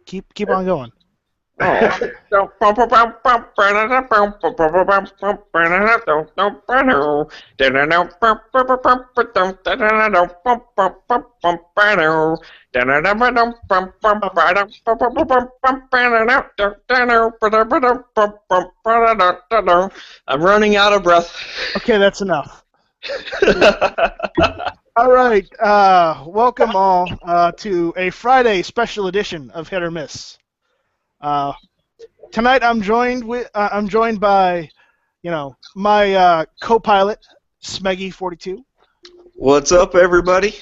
Keep on going. Oh. I'm running out of breath. Okay, that's enough. All right, welcome all to a Friday special edition of Hit or Miss. Tonight I'm joined by, my co-pilot Smeggy42, What's up, everybody?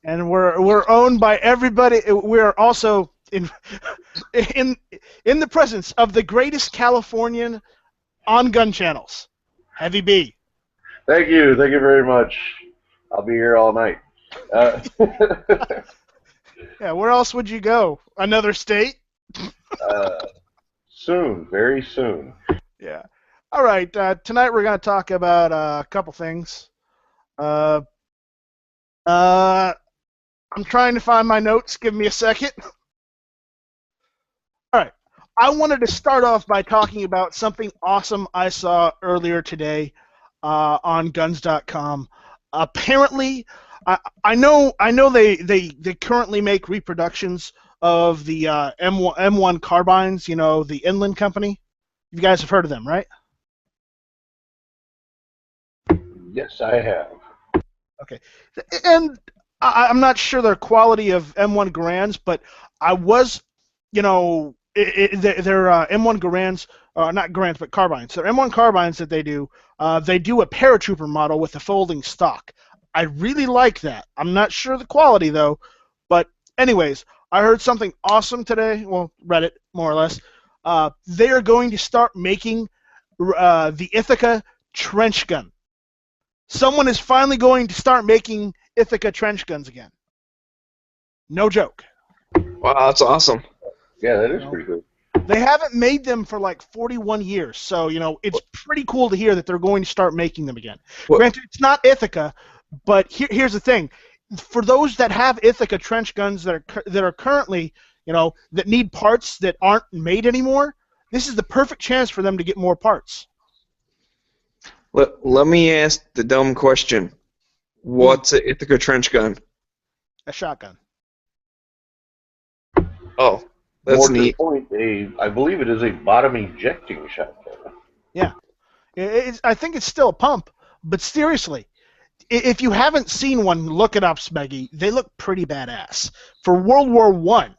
and we're owned by everybody. We're also in in the presence of the greatest Californian on gun channels, Heavy B. Thank you very much. I'll be here all night. Yeah, where else would you go? Another state? Soon, very soon. Yeah. All right. Tonight we're going to talk about a couple things. I'm trying to find my notes. Give me a second. All right. I wanted to start off by talking about something awesome I saw earlier today on Guns.com. Apparently, I know they currently make reproductions of the M1 carbines. You know, the Inland Company. You guys have heard of them, right? Yes, I have. Okay, and I'm not sure their quality of M1 Garands, but I was, they're M1 Garands, not Garands, but carbines. They're M1 carbines that they do a paratrooper model with a folding stock. I really like that. I'm not sure the quality though, but anyways, I heard something awesome today. Well, read it more or less. They are going to start making the Ithaca trench gun. Someone is finally going to start making Ithaca trench guns again. No joke. Wow, that's awesome. Yeah, that is pretty cool. They haven't made them for like 41 years, so it's pretty cool to hear that they're going to start making them again. Granted, it's not Ithaca, but here's the thing: for those that have Ithaca trench guns that are currently, that need parts that aren't made anymore, this is the perfect chance for them to get more parts. Let me ask the dumb question. What's an Ithaca trench gun? A shotgun. Oh, that's More to the neat. point, I believe it is a bottom ejecting shotgun. Yeah. I think it's still a pump, but seriously, if you haven't seen one, look it up, Smeggy. They look pretty badass. For World War I,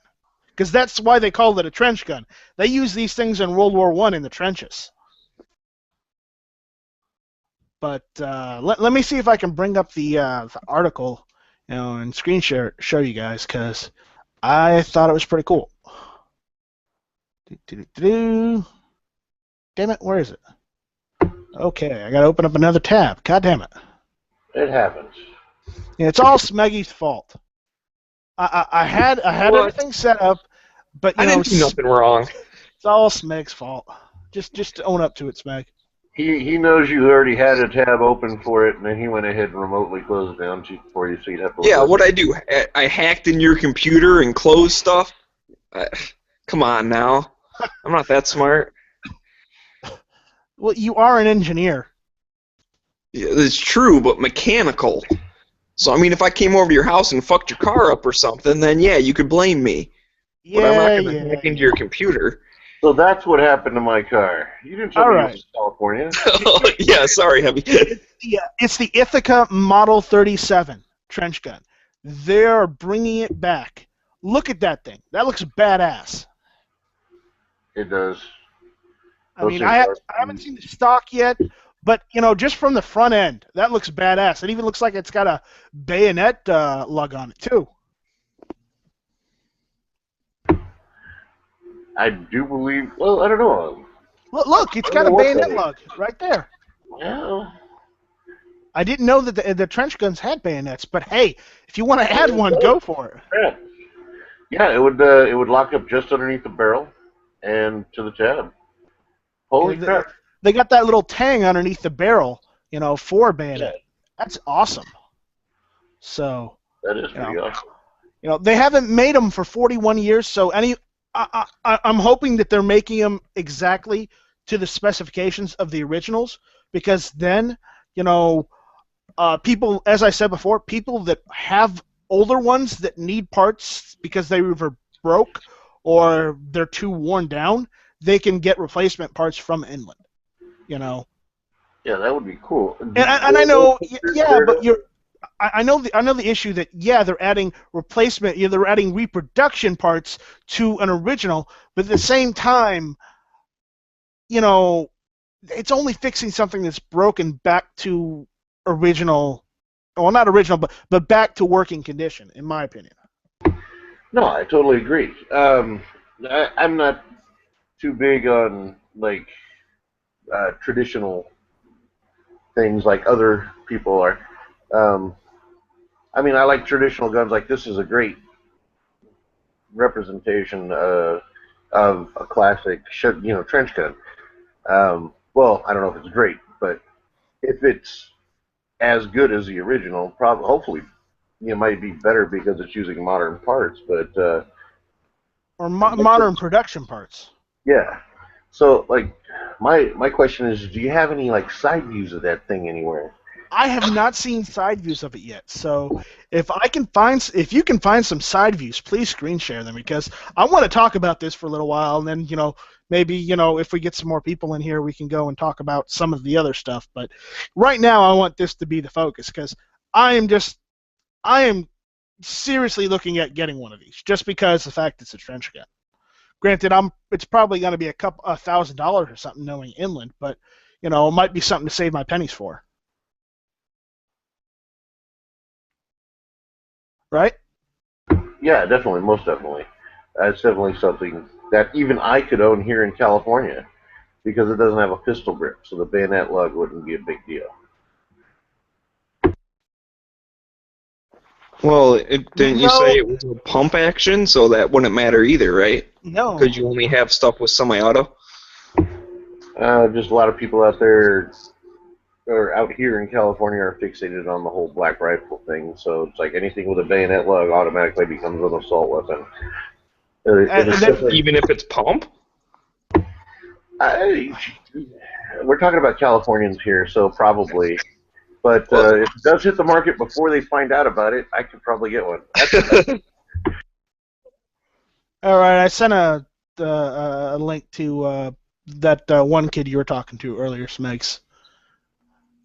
because that's why they called it a trench gun. They used these things in World War I in the trenches. But let me see if I can bring up the article, and screen share show you guys, because I thought it was pretty cool. Damn it, where is it? Okay, I gotta open up another tab. God damn it. It happens. Yeah, it's all Smeggy's fault. I had everything set up, but I didn't do nothing wrong. It's all Smeg's fault. Just own up to it, Smeg. He knows you already had a tab open for it, and then he went ahead and remotely closed it down for you, so you'd have to. Yeah, what I do? I hacked in your computer and closed stuff. Come on now, I'm not that smart. Well, you are an engineer. Yeah, it's true, but mechanical. So I mean, if I came over to your house and fucked your car up or something, then yeah, you could blame me. Yeah, but I'm not going to hack into your computer. So that's what happened to my car. You didn't tell me it was California. Yeah, sorry, Heavy. It's the Ithaca Model 37 trench gun. They're bringing it back. Look at that thing. That looks badass. It does. I mean, I haven't seen the stock yet, but just from the front end, that looks badass. It even looks like it's got a bayonet lug on it too. I do believe. Well, I don't know. Look, it's got a bayonet lug right there. Yeah. I didn't know that the trench guns had bayonets, but hey, if you want to add one, go for it. Yeah, it would lock up just underneath the barrel and to the tab. Holy crap! They got that little tang underneath the barrel, for a bayonet. That's awesome. So, That is pretty awesome. You know, they haven't made them for 41 years, so I'm hoping that they're making them exactly to the specifications of the originals, because then, you know, people, as I said before, people that have older ones that need parts because they either broke or they're too worn down, they can get replacement parts from Inland. You know. Yeah, that would be cool. And I know, yeah, but I know the issue that, yeah, they're adding replacement, they're adding reproduction parts to an original, but at the same time, you know, it's only fixing something that's broken back to original, well, not original, but back to working condition, in my opinion. No, I totally agree. I'm not too big on like traditional things like other people are. I mean, I like traditional guns. Like this is a great representation of a classic, trench gun. Well, I don't know if it's great, but if it's as good as the original, probably, hopefully, it might be better because it's using modern parts. But or modern production parts. Yeah. So, like, my question is, do you have any like side views of that thing anywhere? I have not seen side views of it yet, so if you can find some side views, please screen share them, because I want to talk about this for a little while, and then, maybe, if we get some more people in here, we can go and talk about some of the other stuff. But right now, I want this to be the focus, because I am seriously looking at getting one of these, just because the fact it's a trench gun. Granted, it's probably going to be $1,000 or something, knowing Inland, but it might be something to save my pennies for. Right? Yeah, definitely, most definitely. That's definitely something that even I could own here in California, because it doesn't have a pistol grip, so the bayonet lug wouldn't be a big deal. Well, didn't you say it was a pump action, so that wouldn't matter either, right? No. Because you only have stuff with semi-auto? Just a lot of people out there, or out here in California, are fixated on the whole black rifle thing. So it's like anything with a bayonet lug automatically becomes an assault weapon. Even if it's pump? We're talking about Californians here, so probably. But if it does hit the market before they find out about it, I could probably get one. All right, I sent a link to that one kid you were talking to earlier, Smegs.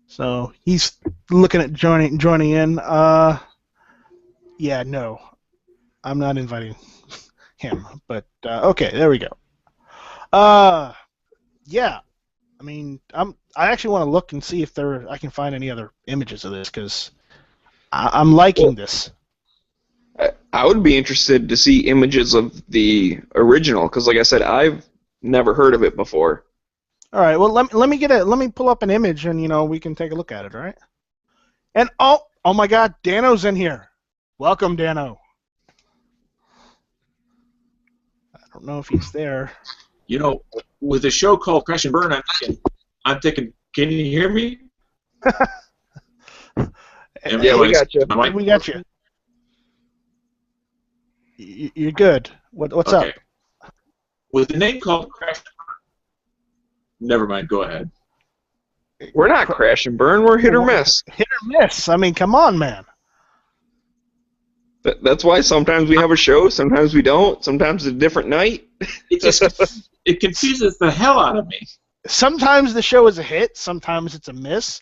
So he's looking at joining in. Yeah, no, I'm not inviting him. But okay, there we go. Yeah, I mean, I actually want to look and see if I can find any other images of this, because I'm liking this. I would be interested to see images of the original, because, like I said, I've never heard of it before. All right. Well, let me pull up an image, and we can take a look at it. All right. And oh my God, Dano's in here. Welcome, Dano. I don't know if he's there. With a show called Crash and Burn, I'm thinking, can you hear me? Yeah, we got you. We got you. You're good. What's up? With a name called Crash and Burn. Never mind, go ahead. We're not Crash and Burn, we're Hit or Miss. Hit or Miss. I mean, come on, man. That's why sometimes we have a show, sometimes we don't, sometimes it's a different night. It confuses the hell out of me. Sometimes the show is a hit, sometimes it's a miss.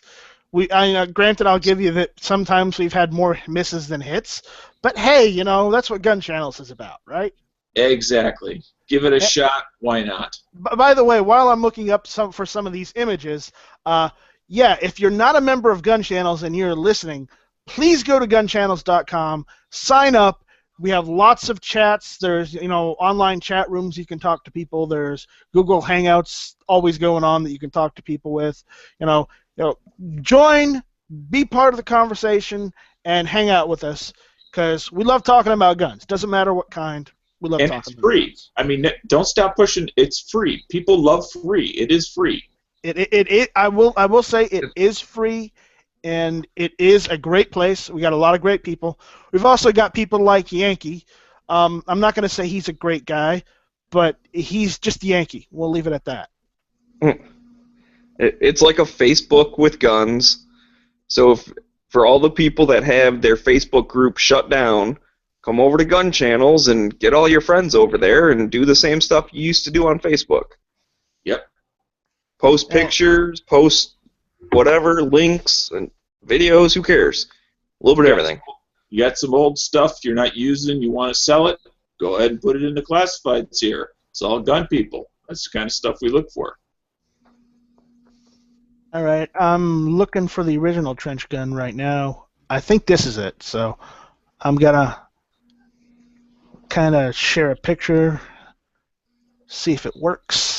Granted, I'll give you that sometimes we've had more misses than hits, but hey, that's what Gun Channels is about, right? Exactly. Give it a shot. Why not? By the way, while I'm looking up for some of these images, if you're not a member of Gun Channels and you're listening, please go to gunchannels.com, sign up. We have lots of chats. There's, online chat rooms you can talk to people. There's Google Hangouts always going on that you can talk to people with. Join, be part of the conversation, and hang out with us, because we love talking about guns. Doesn't matter what kind. We love talking about. And it's free. I mean, don't stop pushing. It's free. People love free. It is free. I will say it is free. and it is a great place. We got a lot of great people. We've also got people like Yankee. I'm not going to say he's a great guy, but he's just Yankee. We'll leave it at that. It's like a Facebook with guns. So for all the people that have their Facebook group shut down, come over to Gun Channels and get all your friends over there and do the same stuff you used to do on Facebook. Yep. Post pictures, post whatever, links, and videos, who cares? A little bit of everything. You got some old stuff you're not using, you want to sell it, go ahead and put it in the classifieds here. It's all gun people. That's the kind of stuff we look for. All right, I'm looking for the original trench gun right now. I think this is it, so I'm gonna kind of share a picture, see if it works.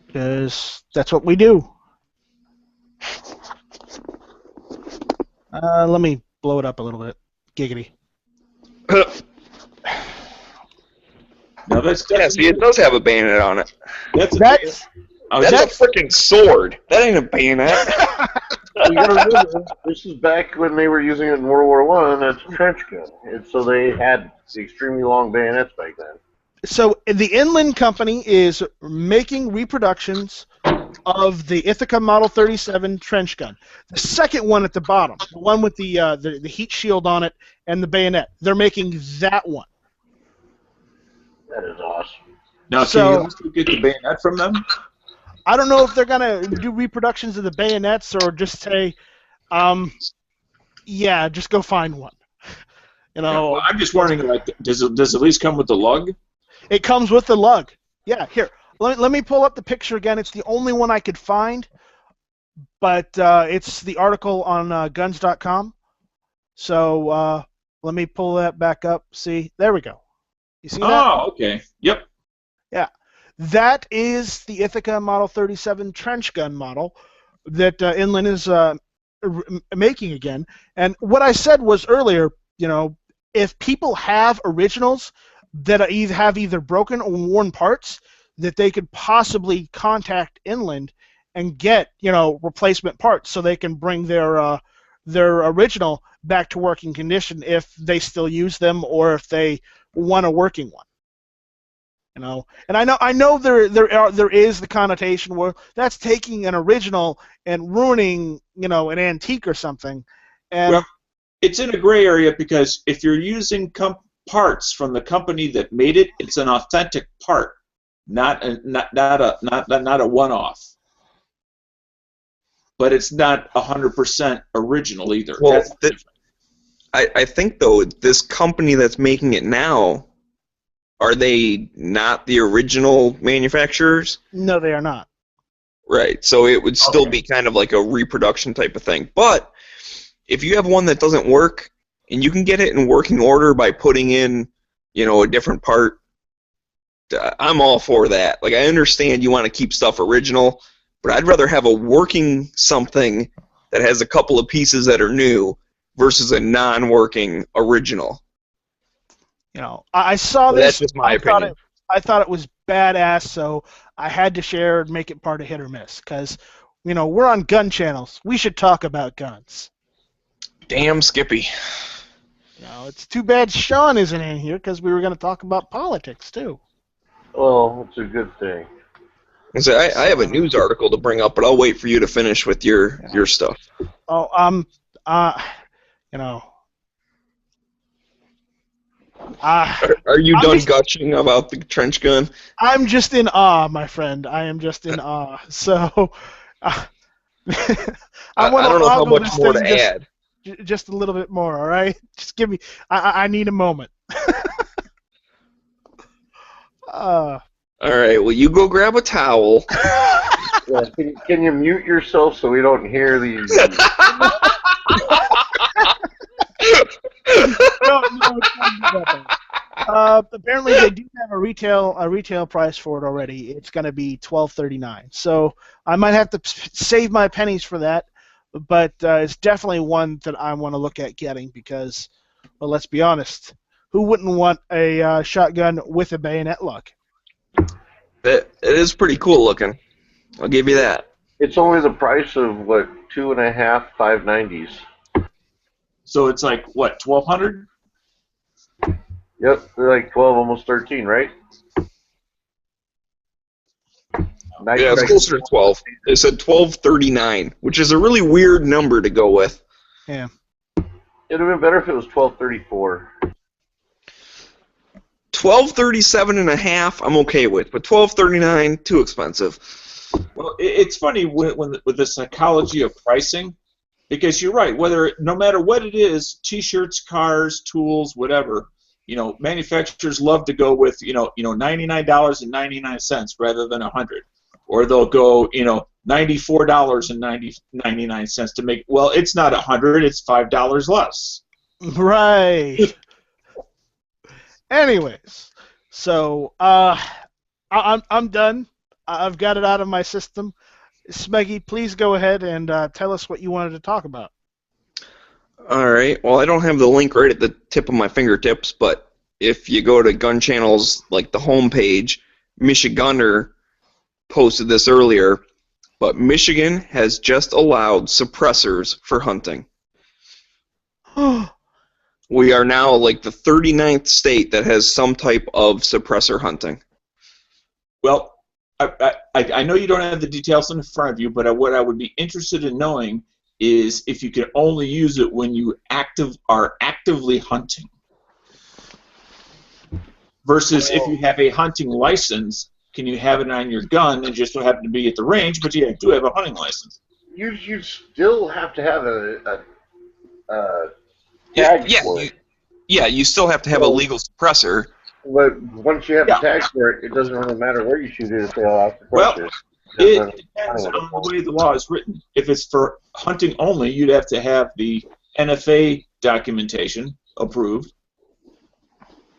Because that's what we do. Let me blow it up a little bit. Giggity. Now that's Yeah, see, it does have a bayonet on it. that's That's That's a freaking sword. That ain't a bayonet. You gotta remember, this is back when they were using it in World War One. That's a trench gun, and so they had the extremely long bayonets back then. so the Inland Company is making reproductions of the Ithaca Model 37 trench gun. The second one at the bottom, the one with the heat shield on it and the bayonet. They're making that one. That is awesome. Now, So- can you also get the bayonet from them? I don't know if they're gonna do reproductions of the bayonets or just say, yeah, just go find one. You know, Well, I'm just wondering, like, does it at least come with the lug? it comes with the lug. Yeah, here. Let me pull up the picture again. It's the only one I could find, but it's the article on guns.com. So let me pull that back up. See, there we go. You see that? Oh, okay. Yep. That is the Ithaca Model 37 trench gun model that Inland is making again. And what I said was earlier, you know, if people have originals that have either broken or worn parts, that they could possibly contact Inland and get, you know, replacement parts so they can bring their original back to working condition if they still use them or if they want a working one. You know, and I know there is the connotation where that's taking an original and ruining, you know, an antique or something. And Well, it's in a gray area because if you're using parts from the company that made it, it's an authentic part, not a one-off. But it's not 100% original either. Well, That's different. I think, though, this company that's making it now, are they not the original manufacturers? no, they are not. Right, so it would still Okay. be kind of like a reproduction type of thing. But if you have one that doesn't work, and you can get it in working order by putting in, you know, a different part, I'm all for that. Like, I understand you want to keep stuff original, but I'd rather have a working something that has a couple of pieces that are new versus a non-working original. You know, I saw Well, this. that's just my opinion. I thought it was badass, so I had to share and make it part of Hit or Miss because, you know, we're on gun channels. We should talk about guns. Damn, Skippy. You know, it's too bad Sean isn't in here because we were going to talk about politics too. Well, it's a good thing. So I have a news article to bring up, but I'll wait for you to finish with your stuff. Oh, you know, Are you I'm done just- gushing about the trench gun? I'm just in awe, my friend. I am just in awe. So, I wanna don't know how ogle much this more to thing add. just a little bit more, all right? Just give me. I need a moment. All right, well, you go grab a towel. Yeah, can you mute yourself so we don't hear these? No, it's not about that. Apparently, they do have a retail price for it already. It's going to be $12.39. So I might have to save my pennies for that, but it's definitely one that I want to look at getting because, well, let's be honest, who wouldn't want a shotgun with a bayonet lock? It is pretty cool looking. I'll give you that. It's only the price of what 2.5 590s. So it's like what, 1,200? Yep, they're like 12, almost 13, right? Nice Yeah, it's price. closer to 12. They said 1239, which is a really weird number to go with. Yeah. It'd have been better if it was 1234. 1237 and a half, I'm okay with, but 1239, too expensive. Well, it's funny with the psychology of pricing, because you're right. No matter what it is, T-shirts, cars, tools, whatever, manufacturers love to go with $99.99 rather than 100, or they'll go $94.99 to make. Well, it's not 100; it's $5 less. Right. Anyways, so I'm done. I've got it out of my system. Smeggy, please go ahead and tell us what you wanted to talk about. All right. Well, I don't have the link right at the tip of my fingertips, but if you go to Gun Channel's, like the homepage, Michigunner posted this earlier, but Michigan has just allowed suppressors for hunting. We are now like the 39th state that has some type of suppressor hunting. Well, I know you don't have the details in front of you, but what I would be interested in knowing is if you can only use it when you are actively hunting, versus if you have a hunting license, can you have it on your gun and just so happen to be at the range, but you do have a hunting license? You still have to have a tag for it. You still have to have a legal suppressor. But once you have a tag for it, it doesn't really matter where you shoot it if they allow suppressors. Well, it depends on the way the law is written. If it's for hunting only, you'd have to have the NFA documentation approved.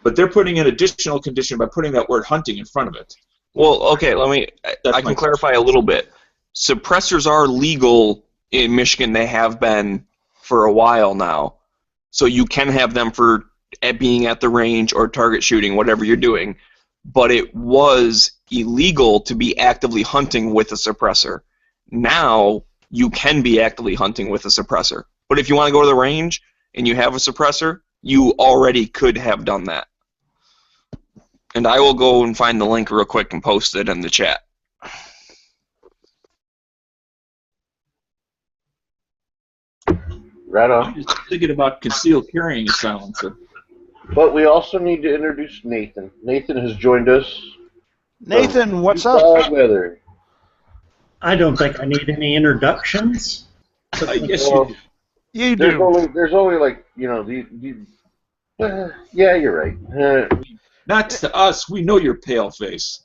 But they're putting an additional condition by putting that word hunting in front of it. Well, okay, I can clarify a little bit. Suppressors are legal in Michigan. They have been for a while now. So you can have them for being at the range or target shooting, whatever you're doing. But it was illegal to be actively hunting with a suppressor. Now you can be actively hunting with a suppressor. But if you want to go to the range and you have a suppressor, you already could have done that. And I will go and find the link real quick and post it in the chat. Right on. I'm just thinking about concealed carrying a silencer. But we also need to introduce Nathan. Nathan has joined us. Nathan, what's Utah up? Weather. I don't think I need any introductions. Yes, Well, You there's do. only like yeah, you're right. Not to us. We know your pale face.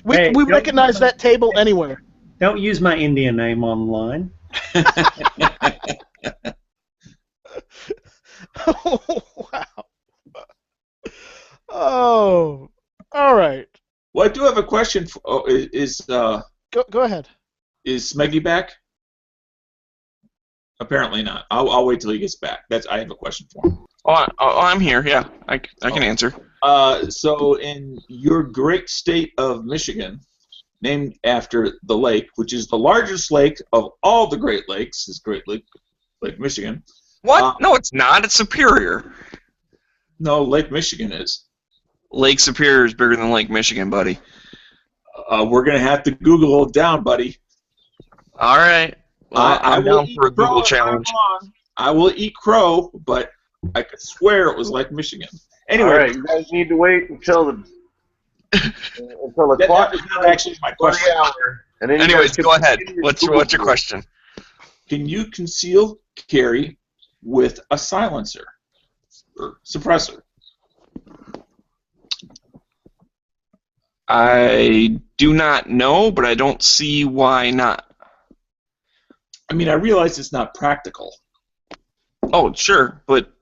We Hey, we don't- recognize that table anywhere. Don't use my Indian name online. Oh, wow. Oh, all right. Well, I do have a question. Is Go ahead. Smeggy back? Apparently not. I'll wait till he gets back. I have a question for him. I'm here, yeah. I can answer. So in your great state of Michigan, named after the lake, which is the largest lake of all the Great Lakes, is Lake Michigan. What? No, it's not. It's Superior. No, Lake Michigan is. Lake Superior is bigger than Lake Michigan, buddy. We're going to have to Google it down, buddy. All right. Well, I'm will down eat for a crow Google if I'm challenge. wrong. I will eat crow, but I could swear it was Lake Michigan. Anyway, All right, you guys need to wait until the that clock was not actually my for the question. hour. And then you Anyways, guys can go ahead. continue What's Google your question? Can you conceal carry with a silencer or suppressor? I do not know, but I don't see why not. I mean, I realize it's not practical. Oh, sure, but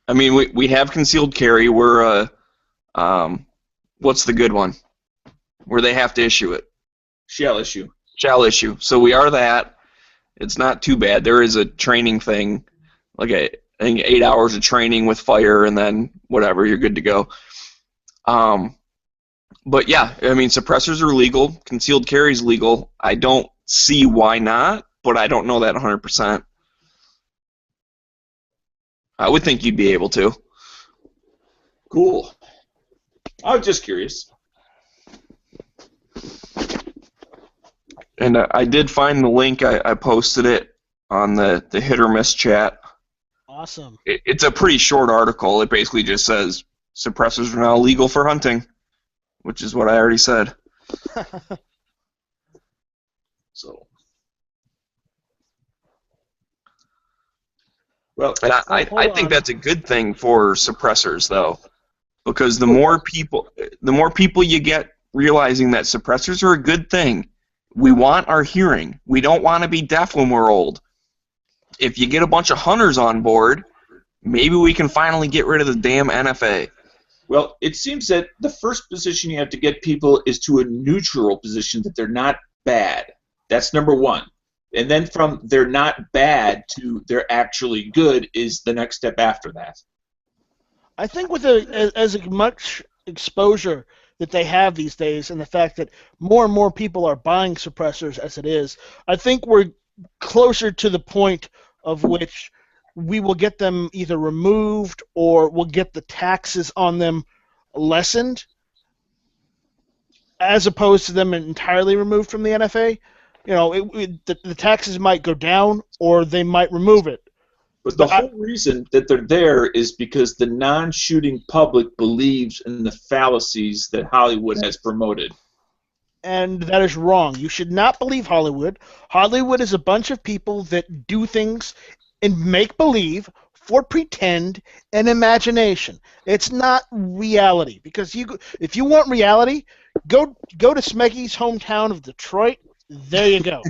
I mean, we have concealed carry. We're what's the good one? Where they have to issue it. Shall issue. Shall issue. So we are that. It's not too bad. There is a training thing, like I think 8 hours of training with fire, and then whatever, you're good to go. But yeah, I mean, suppressors are legal. Concealed carry is legal. I don't see why not, but I don't know that 100%. I would think you'd be able to. Cool. I was just curious. And I did find the link. I posted it on the hit or miss chat. Awesome. It's a pretty short article. It basically just says suppressors are now legal for hunting, which is what I already said. So, well, And I hold think on. that's a good thing for suppressors, though, because the more people you get realizing that suppressors are a good thing. We want our hearing. We don't want to be deaf when we're old. If you get a bunch of hunters on board, maybe we can finally get rid of the damn NFA. well, it seems that the first position you have to get people is to a neutral position, that they're not bad. That's number one. And then from they're not bad to they're actually good is the next step after that. I think with as much exposure that they have these days, and the fact that more and more people are buying suppressors as it is, I think we're closer to the point of which we will get them either removed or we'll get the taxes on them lessened, as opposed to them entirely removed from the NFA. You know, the taxes might go down or they might remove it. But the But I- whole reason that they're there is because the non-shooting public believes in the fallacies that Hollywood has promoted. And that is wrong. You should not believe Hollywood. Hollywood is a bunch of people that do things in make-believe for pretend and imagination. It's not reality. Because if you want reality, go to Smeggy's hometown of Detroit. There you go.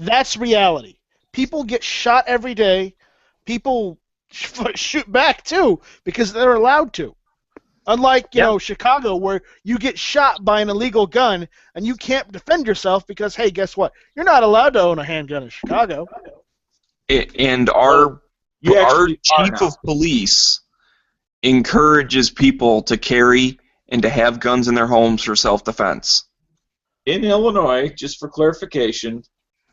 That's reality. People get shot every day. People shoot back too because they're allowed to. Unlike, you know, Chicago, where you get shot by an illegal gun and you can't defend yourself because, hey, guess what? You're not allowed to own a handgun in Chicago. And our You our actually are chief now. of police encourages people to carry and to have guns in their homes for self-defense. In Illinois, just for clarification,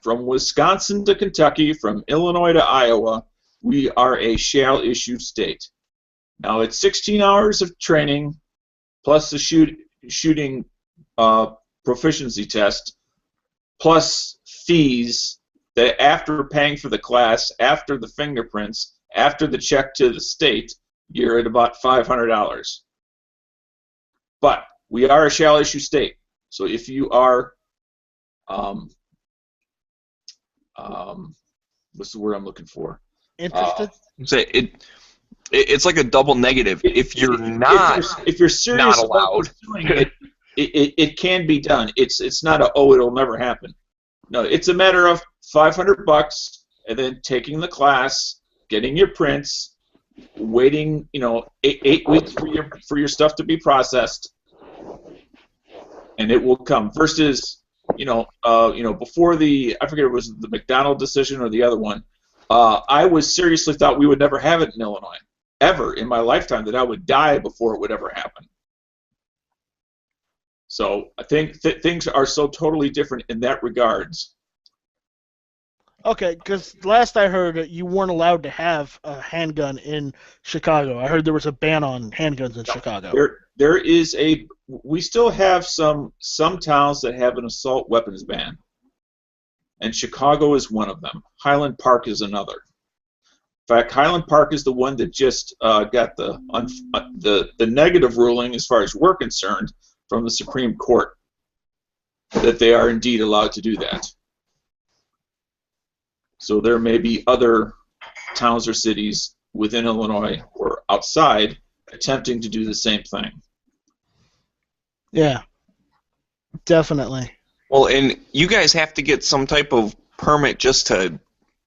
from Wisconsin to Kentucky, from Illinois to Iowa, we are a shall-issue state. Now, it's 16 hours of training plus the shooting proficiency test plus fees that after paying for the class, after the fingerprints, after the check to the state, you're at about $500. But we are a shall-issue state. So if you are, what's the word I'm looking for? Interested? It's like a double negative. If you're not if you're serious not about allowed. pursuing it can be done. It's not it'll never happen. No, it's a matter of $500 and then taking the class, getting your prints, waiting, 8 weeks for your stuff to be processed, and it will come. Versus, before I forget it was the McDonald decision or the other one. I was seriously thought we would never have it in Illinois, ever in my lifetime, that I would die before it would ever happen. So I think things are so totally different in that regards. Okay, because last I heard, you weren't allowed to have a handgun in Chicago. I heard there was a ban on handguns in Chicago. There is we still have some towns that have an assault weapons ban, and Chicago is one of them. Highland Park is another. In fact, Highland Park is the one that just got the negative ruling, as far as we're concerned, from the Supreme Court, that they are indeed allowed to do that. So there may be other towns or cities within Illinois or outside attempting to do the same thing. Yeah, definitely. Well, and you guys have to get some type of permit just to,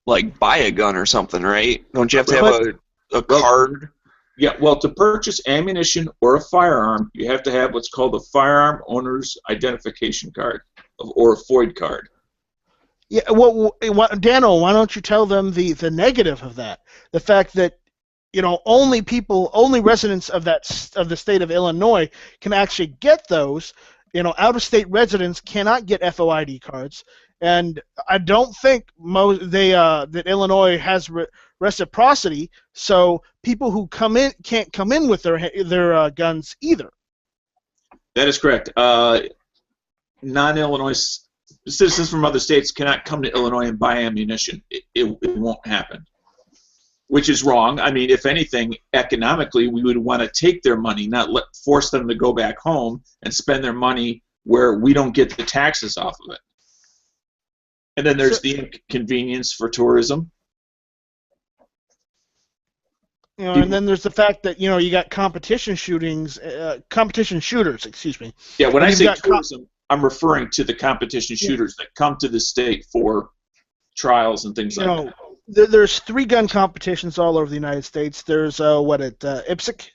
like, buy a gun or something, right? Don't you have to have a card? Yeah, well, to purchase ammunition or a firearm, you have to have what's called a firearm owner's identification card, or a FOID card. Yeah, well, Daniel, why don't you tell them the negative of that? The fact that only residents of the state of Illinois can actually get those. Out-of-state residents cannot get FOID cards, and I don't think that Illinois has reciprocity, so people who come in can't come in with their guns either. That is correct. Non-Illinois citizens from other states cannot come to Illinois and buy ammunition. It won't happen, which is wrong. I mean, if anything, economically, we would want to take their money, not force them to go back home and spend their money where we don't get the taxes off of it. And then there's the inconvenience for tourism. And then there's the fact that you got competition shooters. Excuse me. Yeah, when I say tourism, I'm referring to the competition shooters that come to the state for trials and things like that. There's 3 gun competitions all over the United States. There's IPSC.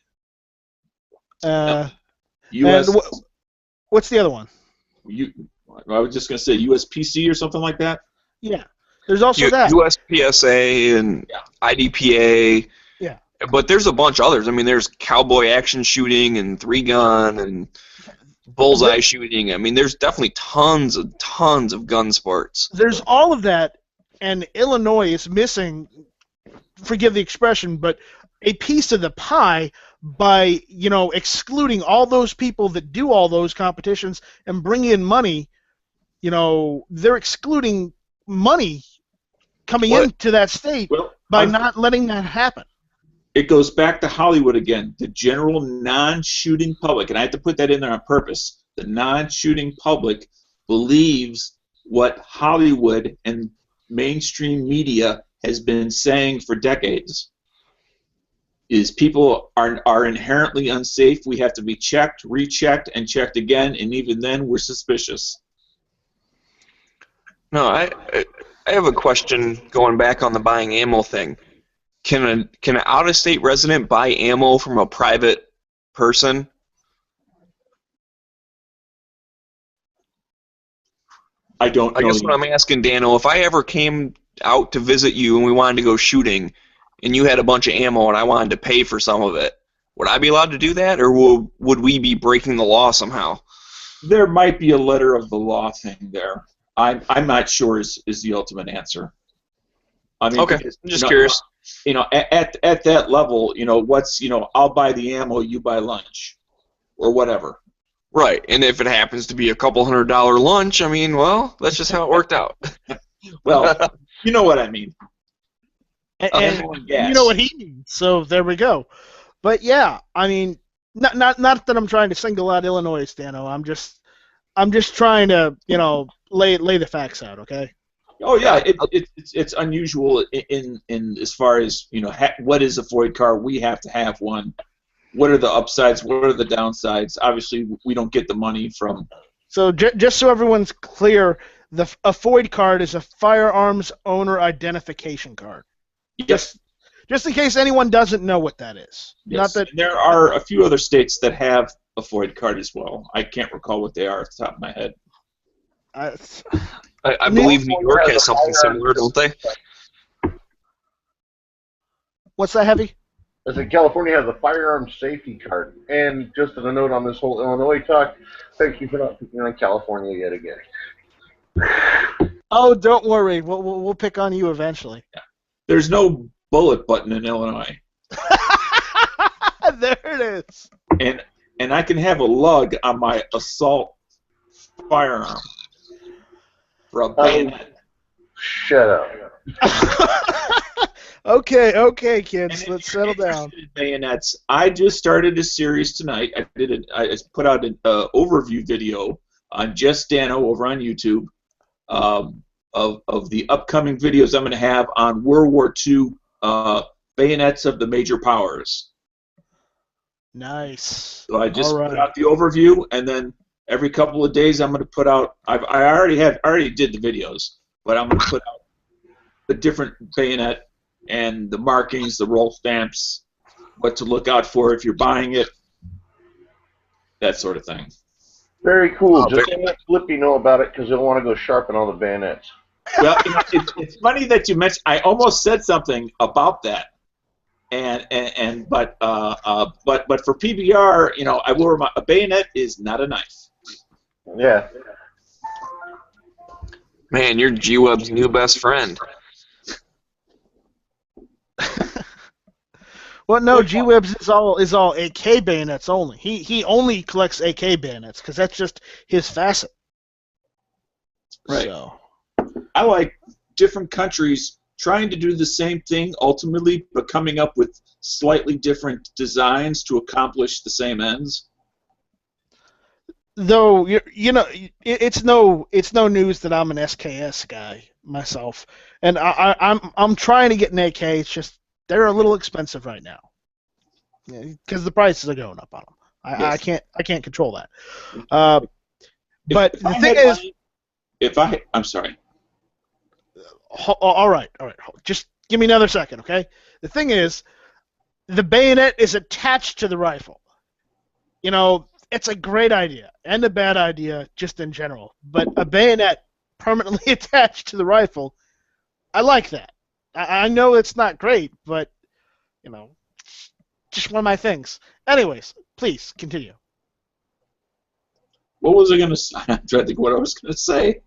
US. What's the other one? I was just going to say USPC or something like that. Yeah. There's also that. USPSA and IDPA. Yeah. But there's a bunch of others. I mean, there's cowboy action shooting and 3-gun and bullseye shooting. I mean, there's definitely tons of gun sports. There's all of that, and Illinois is missing, forgive the expression, but a piece of the pie by, excluding all those people that do all those competitions and bring in money. They're excluding money coming into that state by not letting that happen. It goes back to Hollywood again. The general non-shooting public, and I have to put that in there on purpose, the non-shooting public believes what Hollywood and mainstream media has been saying for decades, is people are inherently unsafe. We have to be checked, rechecked, and checked again, and even then we're suspicious. No, I have a question going back on the buying ammo thing. Can an out-of-state resident buy ammo from a private person? I don't know. I guess what I'm asking, Dano, if I ever came out to visit you and we wanted to go shooting, and you had a bunch of ammo and I wanted to pay for some of it, would I be allowed to do that, or would we be breaking the law somehow? There might be a letter of the law thing there. I'm not sure is the ultimate answer. I mean, okay, I'm just curious. At that level, I'll buy the ammo, you buy lunch, or whatever. Right, and if it happens to be a couple $100 lunch, I mean, well, that's just how it worked out. Well, you know what I mean. And you know what he means, so there we go. But yeah, I mean, not that I'm trying to single out Illinois, Dano. I'm just trying to, lay the facts out, okay? Oh yeah, it's unusual in as far as what is a FOID card? We have to have one. What are the upsides? What are the downsides? Obviously, we don't get the money from. So just so everyone's clear, a FOID card is a firearms owner identification card. Yes. Just in case anyone doesn't know what that is. Yes. Not that there are a few other states that have a FOID card as well. I can't recall what they are off the top of my head. I believe New York has something similar, don't they? What's that, Heavy? I said California has a firearm safety card. And just as a note on this whole Illinois talk, thank you for not picking on California yet again. Oh, don't worry. We'll pick on you eventually. Yeah. There's no bullet button in Illinois. There it is. And I can have a lug on my assault firearm for a bayonet. Shut up. Okay, kids. Let's settle down. Bayonets. I just started a series tonight. I put out an overview video on Just Dano over on YouTube of the upcoming videos I'm going to have on World War II bayonets of the major powers. Nice. So I just put out the overview, and then every couple of days I'm going to put out. I already did the videos, but I'm going to put out the different bayonet and the markings, the roll stamps, what to look out for if you're buying it, that sort of thing. Very cool. Just let Flippy know about it because he'll want to go sharpen all the bayonets. Well, it's funny that you mentioned. I almost said something about that. but for PBR, I will remind, a bayonet is not a knife. Yeah. Man, you're G-Web's new best friend. Well, no, G-Webs is all AK bayonets only. He only collects AK bayonets because that's just his facet. Right. So. I like different countries trying to do the same thing ultimately, but coming up with slightly different designs to accomplish the same ends. Though it's no news that I'm an SKS guy myself, and I'm trying to get an AK. It's just they're a little expensive right now because the prices are going up on them. Yes. I can't control that. But the thing is, I'm sorry. All right. Just give me another second, okay? The thing is, the bayonet is attached to the rifle. It's a great idea and a bad idea just in general. But a bayonet permanently attached to the rifle, I like that. I know it's not great, but just one of my things. Anyways, please continue. What was I going to say? I'm trying to think what I was going to say.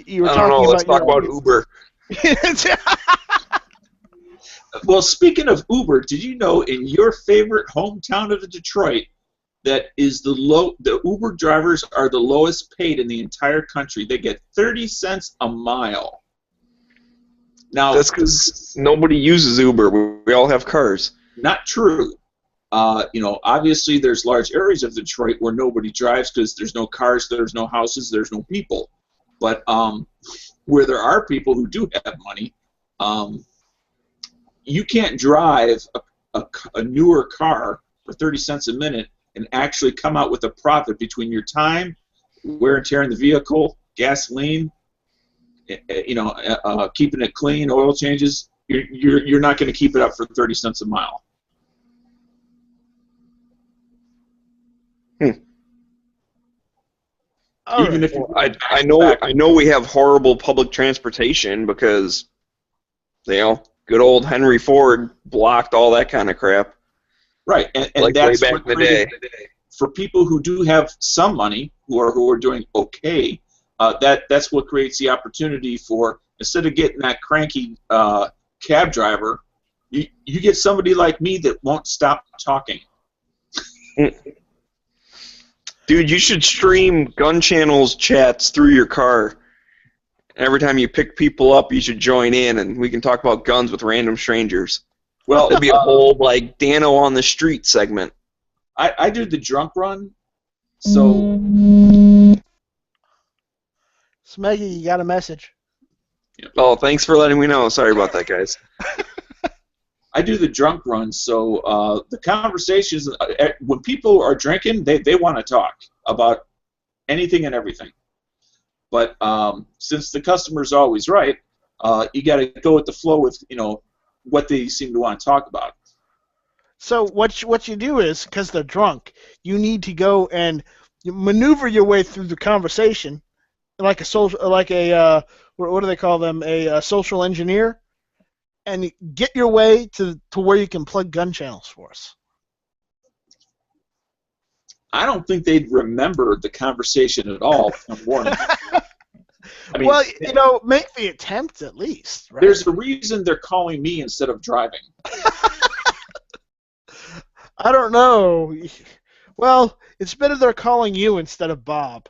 You were I don't know. talking Let's about talk about Uber. Well, speaking of Uber, did you know in your favorite hometown of Detroit that is the Uber drivers are the lowest paid in the entire country? They get 30 cents a mile. Now That's because nobody uses Uber. We all have cars. Not true. Obviously there's large areas of Detroit where nobody drives because there's no cars, there's no houses, there's no people. But where there are people who do have money, you can't drive a newer car for 30 cents a minute and actually come out with a profit between your time, wear and tear in the vehicle, gasoline, keeping it clean, oil changes. You're not going to keep it up for 30 cents a mile. All Even right. if I know we have horrible public transportation because good old Henry Ford blocked all that kind of crap. Right, and Like that's way back what in the day. for people who do have some money, who are doing okay, that's what creates the opportunity for, instead of getting that cranky cab driver, you get somebody like me that won't stop talking. Dude, you should stream Gun Channel's chats through your car. Every time you pick people up, you should join in, and we can talk about guns with random strangers. Well, It'd be a whole Dano on the street segment. I do the drunk run, so Smeggy, you got a message. Oh, thanks for letting me know. Sorry about that, guys. I do the drunk run, so the conversations, when people are drinking, they want to talk about anything and everything. But since the customer's always right, you got to go with the flow with what they seem to want to talk about. So what you do is, because they're drunk, you need to go and maneuver your way through the conversation, like a what do they call them? A social engineer. And get your way to where you can plug gun channels for us. I don't think they'd remember the conversation at all from morning. Well, make the attempt at least. Right? There's a reason they're calling me instead of driving. I don't know. Well, it's better they're calling you instead of Bob.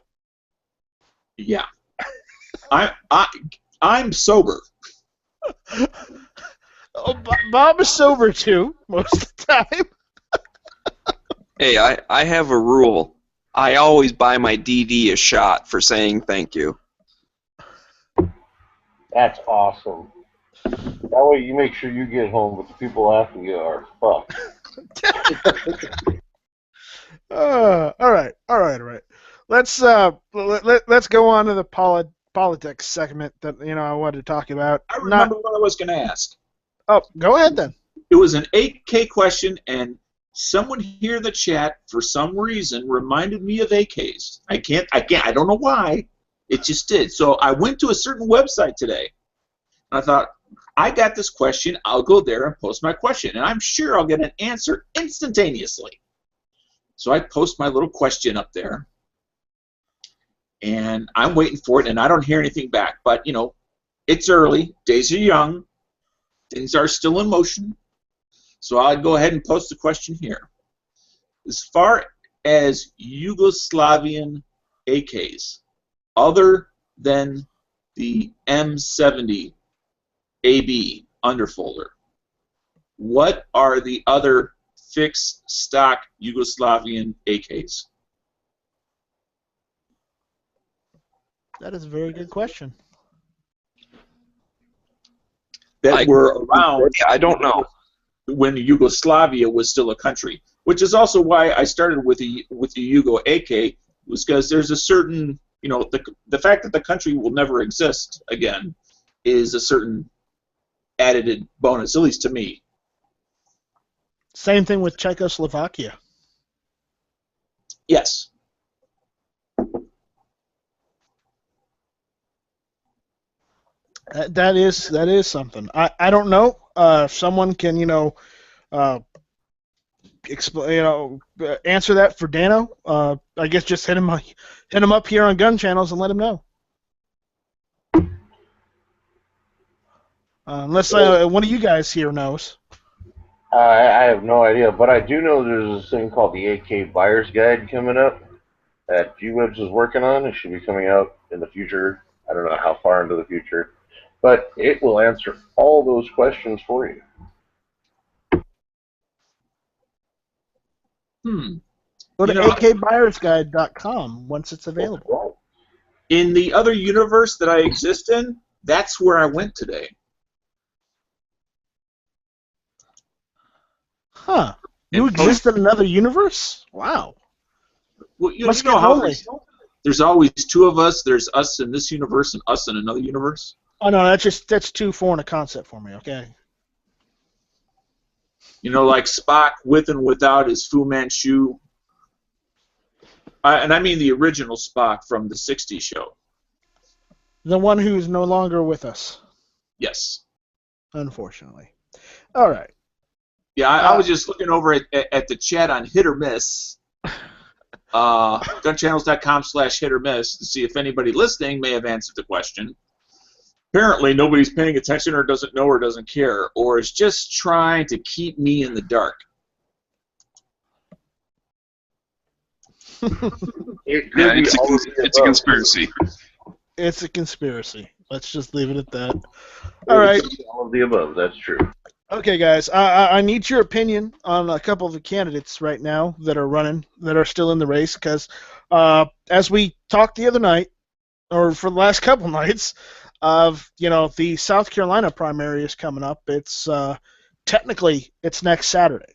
Yeah. I'm sober. Oh, Bob is sober too, most of the time. Hey, I have a rule. I always buy my DD a shot for saying thank you. That's awesome. That way you make sure you get home, but the people after you are fucked. All right. Let's go on to the politics segment that I wanted to talk about. I remember what I was going to ask. Oh, go ahead then. It was an 8K question, and someone here in the chat, for some reason, reminded me of AKs. I don't know why. It just did. So I went to a certain website today. And I thought, I got this question. I'll go there and post my question, and I'm sure I'll get an answer instantaneously. So I post my little question up there, and I'm waiting for it, and I don't hear anything back. But, you know, it's early. Days are young. Things are still in motion. So I'll go ahead and post the question here. As far as Yugoslavian AKs, other than the M70 AB underfolder, what are the other fixed stock Yugoslavian AKs? That is a very good question. That were around. Yeah, I don't know. When Yugoslavia was still a country, which is also why I started with the Yugo AK, was because there's a certain, you know, the fact that the country will never exist again is a certain added bonus, at least to me. Same thing with Czechoslovakia. Yes. That is something. I don't know. If someone can, answer that for Dano. I guess just hit him up here on Gun Channels and let him know. Unless one of you guys here knows. I have no idea, but I do know there's this thing called the AK Buyer's Guide coming up that G-Webs is working on. It should be coming out in the future. I don't know how far into the future. But it will answer all those questions for you. Go to akbuyersguide.com once it's available. In the other universe that I exist in, that's where I went today. Huh. You exist in another universe? Wow. Well, you know how there's always two of us. There's us in this universe and us in another universe. Oh no, that's too foreign a concept for me. Okay. You know, like Spock with and without his Fu Manchu. And I mean the original Spock from the '60s show. The one who's no longer with us. Yes. Unfortunately. All right. Yeah, I was just looking over at the chat on Hit or Miss. Gunchannels.com/hit or miss to see if anybody listening may have answered the question. Apparently, nobody's paying attention or doesn't know or doesn't care, or is just trying to keep me in the dark. It's a conspiracy. It's a conspiracy. Let's just leave it at that. All right. All of the above. That's true. Okay, guys. I need your opinion on a couple of the candidates right now that are running, that are still in the race, because as we talked the other night, or for the last couple nights, of the South Carolina primary is coming up. It's technically it's next Saturday.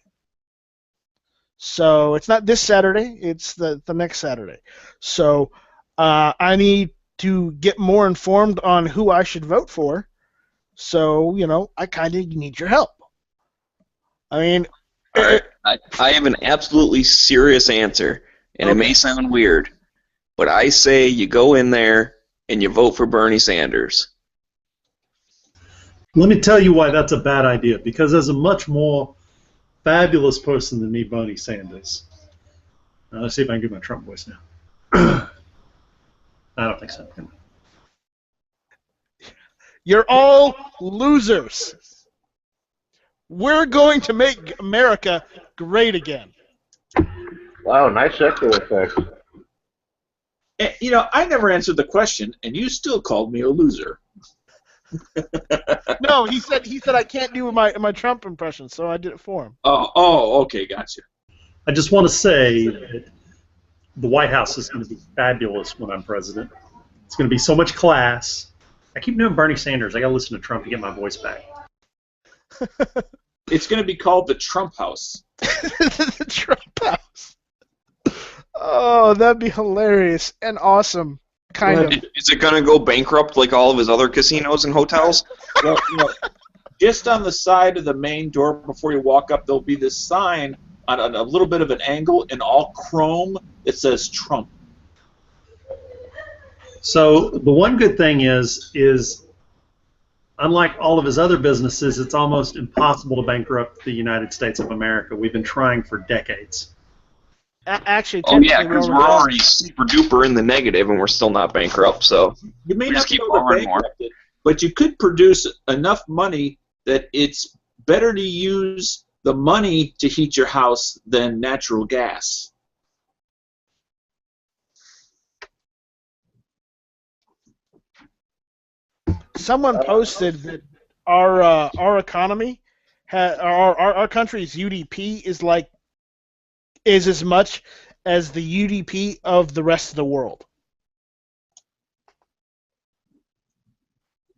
So it's not this Saturday, it's the next Saturday. So I need to get more informed on who I should vote for. So, I kind of need your help. I mean... All right. I have an absolutely serious answer, and It may sound weird, but I say you go in there and you vote for Bernie Sanders. Let me tell you why that's a bad idea, because there's a much more fabulous person than me, Bernie Sanders. Let's see if I can get my Trump voice now. I don't think so. You're all losers. We're going to make America great again. Wow, nice echo effect. I never answered the question, and you still called me a loser. No, he said I can't do my Trump impression, so I did it for him. Oh, okay, gotcha. I just want to say that the White House is going to be fabulous when I'm president. It's going to be so much class. I keep doing Bernie Sanders. I got to listen to Trump to get my voice back. It's going to be called the Trump House. The Trump House. Oh, that'd be hilarious and awesome. Kind of. Is it going to go bankrupt like all of his other casinos and hotels? Well, just on the side of the main door before you walk up, there'll be this sign on a little bit of an angle in all chrome that says Trump. So the one good thing is unlike all of his other businesses, it's almost impossible to bankrupt the United States of America. We've been trying for decades. Actually, Oh yeah, technically, because we're already super duper in the negative, and we're still not bankrupt. So You may we not just be keep able to borrowing more. bankrupt it, but you could produce enough money that it's better to use the money to heat your house than natural gas. someone posted that our economy, our country's UDP is as much as the UDP of the rest of the world.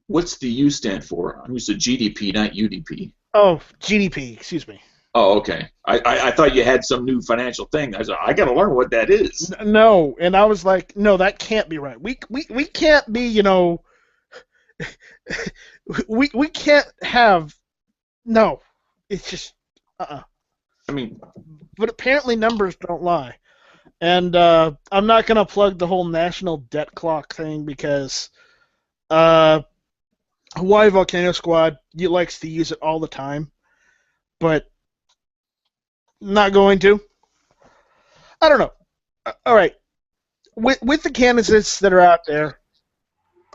What's the U stand for? I'm used to GDP, not UDP. Oh, GDP. Excuse me. Oh, okay. I thought you had some new financial thing. I got to learn what that is. No, and I was like, no, that can't be right. We can't be, we can't have, no, it's just, I mean, But apparently numbers don't lie. And I'm not going to plug the whole national debt clock thing because Hawaii Volcano Squad likes to use it all the time. But not going to. I don't know. All right. With the candidates that are out there,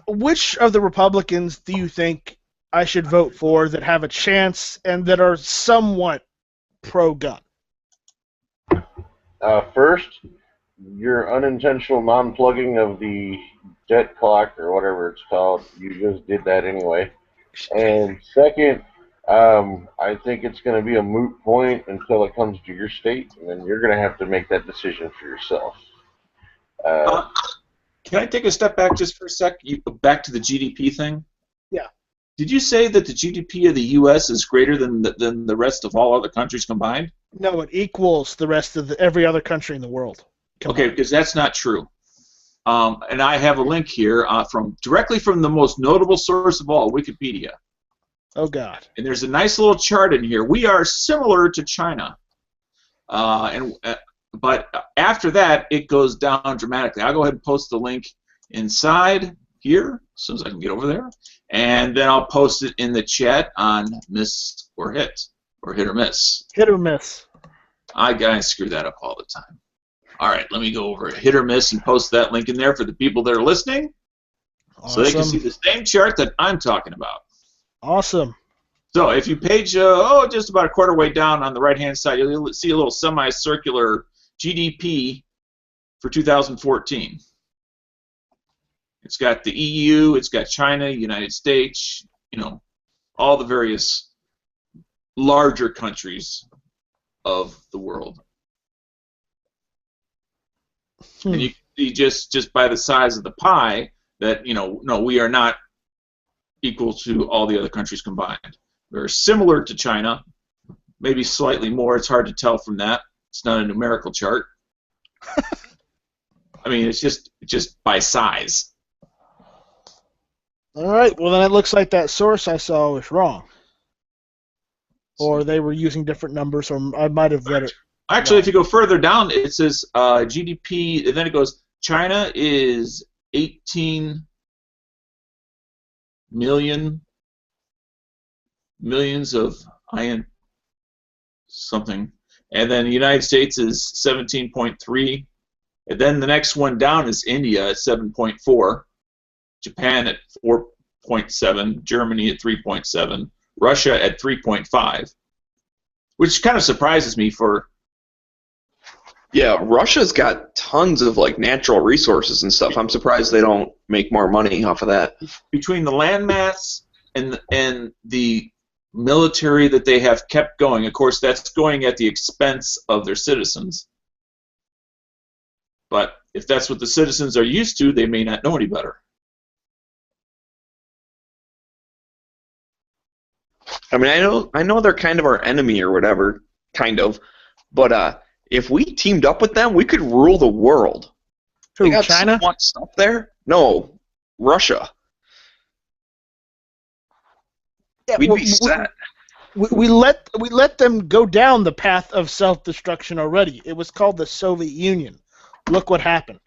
which of the Republicans do you think I should vote for that have a chance and that are somewhat pro-gun? First, your unintentional non-plugging of the debt clock or whatever it's called, you just did that anyway. And second, I think it's going to be a moot point until it comes to your state, and then you're going to have to make that decision for yourself. Can I take a step back just for a sec? Back to the GDP thing? Yeah. Did you say that the GDP of the U.S. is greater than the rest of all other countries combined? No, it equals the rest of every other country in the world. Okay, because that's not true. And I have a link here directly from the most notable source of all, Wikipedia. Oh, God. And there's a nice little chart in here. We are similar to China. But after that, it goes down dramatically. I'll go ahead and post the link inside here as soon as I can get over there. And then I'll post it in the chat on miss or hit or miss. Hit or miss. I screw that up all the time. All right, let me go over hit or miss and post that link in there for the people that are listening. Awesome. So they can see the same chart that I'm talking about. Awesome. So if you page, just about a quarter way down on the right-hand side, you'll see a little semicircular GDP for 2014. It's got the EU, it's got China, United States, all the various larger countries of the world. And you can see just by the size of the pie that, no, we are not equal to all the other countries combined. We're similar to China, maybe slightly more. It's hard to tell from that. It's not a numerical chart. I mean, it's just by size. All right. Well, then it looks like that source I saw was wrong. Or they were using different numbers, or I might have read it. Actually, if you go further down, it says GDP, and then it goes, China is 18 millions of iron something, and then the United States is 17.3, and then the next one down is India at 7.4, Japan at 4.7, Germany at 3.7, Russia at 3.5, which kind of surprises me for. Yeah, Russia's got tons of natural resources and stuff. I'm surprised they don't make more money off of that. Between the landmass and the military that they have kept going, of course, that's going at the expense of their citizens. But if that's what the citizens are used to, they may not know any better. I mean, I know they're kind of our enemy or whatever, kind of, but if we teamed up with them, we could rule the world. Who, they got China? so much stuff there. No, Russia. Yeah, We'd be set. We let them go down the path of self-destruction already. It was called the Soviet Union. Look what happened.